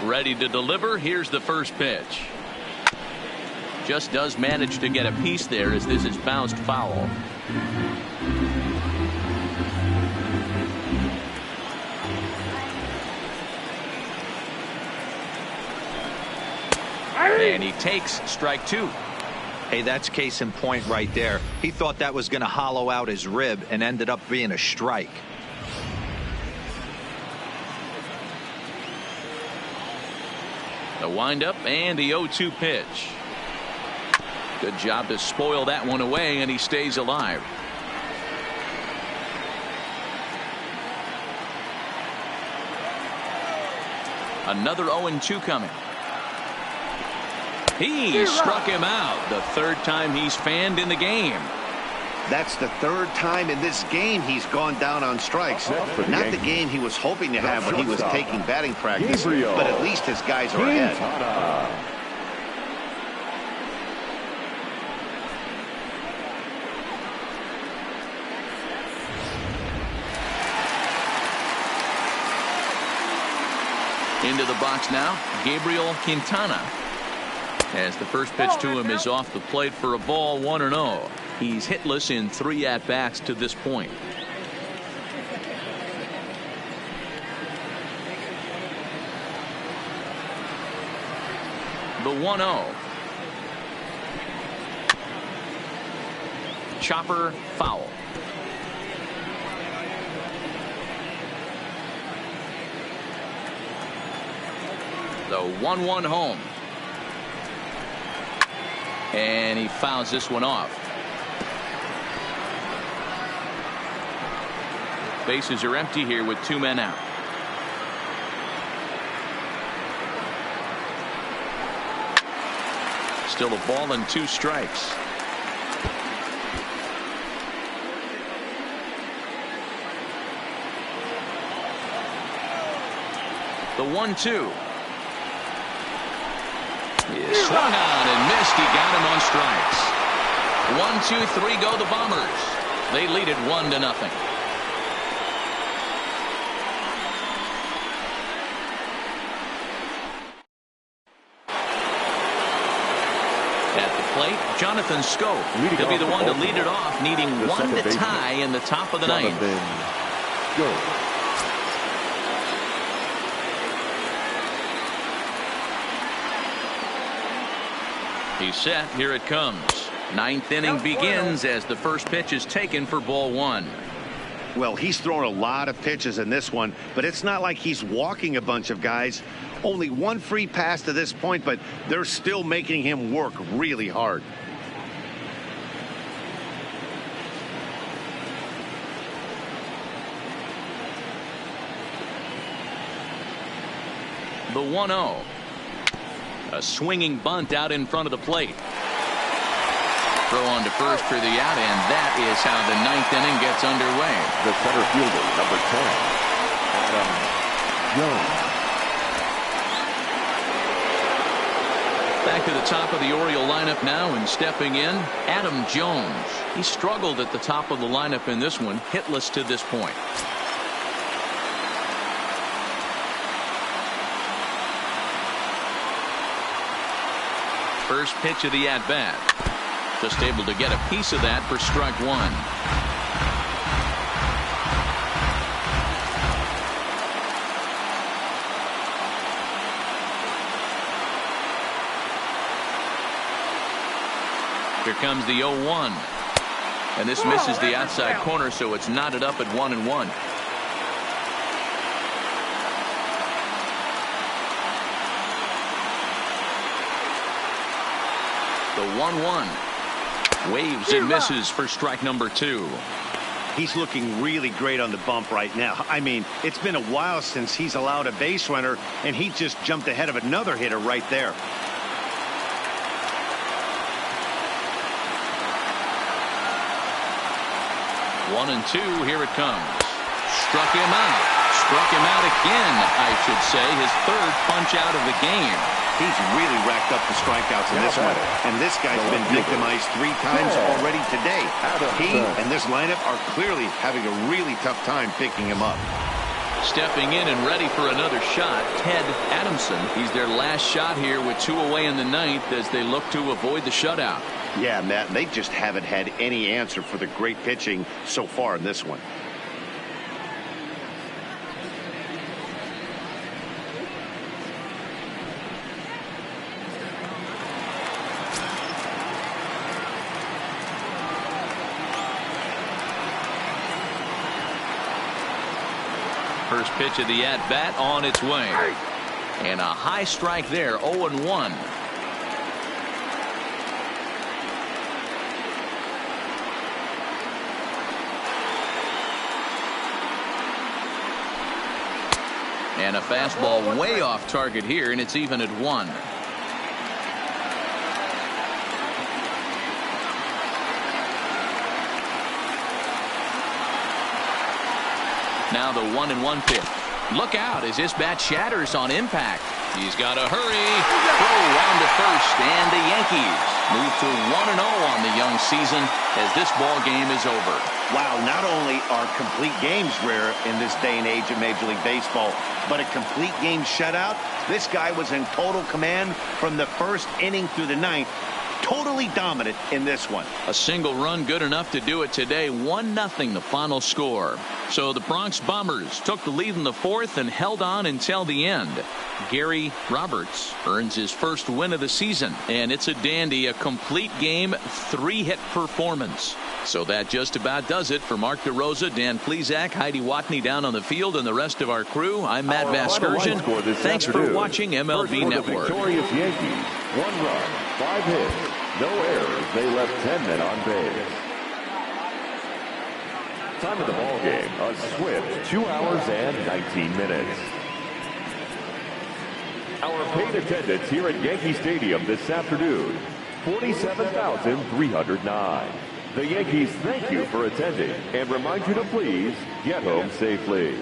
Ready to deliver. Here's the first pitch. Just does manage to get a piece there as this is bounced foul. And he takes strike 2.
Hey, that's case in point right there. He thought that was going to hollow out his rib and ended up being a strike.
The windup and the 0-2 pitch. Good job to spoil that one away, and he stays alive. Another 0-2 coming. He struck him out. The third time he's fanned in the game.
That's the third time in this game he's gone down on strikes. Not the game he was hoping to have when he was taking batting practice, but at least his guys are ahead.
Into the box now, Gabriel Quintana. As the first pitch to him is off the plate for a ball, 1-0. He's hitless in 3 at-bats to this point. The 1-0. Chopper foul. The 1-1 home. And he fouls this one off. Bases are empty here with 2 men out. Still a ball and 2 strikes. The 1-2. Is swung on and missed. He got him on strikes. 1-2-3 go the Bombers. They lead it 1-0. At the plate, Jonathan Scope. He'll be the one to lead it off, needing 1 to tie in the top of the 9th. He's set. Here it comes. 9th inning begins as the first pitch is taken for ball 1.
Well, he's thrown a lot of pitches in this one, but it's not like he's walking a bunch of guys. Only 1 free pass to this point, but they're still making him work really hard.
The 1-0. A swinging bunt out in front of the plate. Throw on to first for the out, and that is how the 9th inning gets underway.
The center fielder, number 10, Adam Jones.
Back to the top of the Oriole lineup now, and stepping in, Adam Jones. He struggled at the top of the lineup in this one, hitless to this point. First pitch of the at-bat. Just able to get a piece of that for strike 1. Here comes the 0-1. And this misses the outside corner, so it's knotted up at 1-1. The 1-1. Waves and misses for strike number 2.
He's looking really great on the bump right now. I mean, it's been a while since he's allowed a base runner, and he just jumped ahead of another hitter right there. One and 2. Here it comes. Struck him out.
Struck him out again, I should say. His third punch out of the game.
He's really racked up the strikeouts in this one. And this guy's been victimized 3 times already today. He and this lineup are clearly having a really tough time picking him up.
Stepping in and ready for another shot, Ted Adamson. He's their last shot here with 2 away in the 9th as they look to avoid the shutout.
Yeah, Matt, they just haven't had any answer for the great pitching so far in this one.
First pitch of the at-bat on its way. And a high strike there, 0-1. And a fastball way off target here, and it's even at 1. Now the 1-1 pitch. Look out as this bat shatters on impact. He's got to hurry. Throw round to first, and the Yankees move to 1-0 on the young season as this ball game is over.
Wow, not only are complete games rare in this day and age of Major League Baseball, but a complete game shutout. This guy was in total command from the first inning through the 9th. Totally dominant in this one.
A single run good enough to do it today. 1-0 the final score. So the Bronx Bombers took the lead in the 4th and held on until the end. Gary Roberts earns his first win of the season, and it's a dandy, a complete game 3-hit performance. So that just about does it for Mark DeRosa, Dan Plesac, Heidi Watney down on the field, and the rest of our crew. I'm Matt Vasgersian. Thanks for watching MLB Network.
Victorious Yankees, 1 run, 5 hits, no errors. They left 10 men on base. Time of the ball game, a swift 2 hours and 19 minutes. Our paid attendance here at Yankee Stadium this afternoon, 47,309. The Yankees thank you for attending and remind you to please get home safely.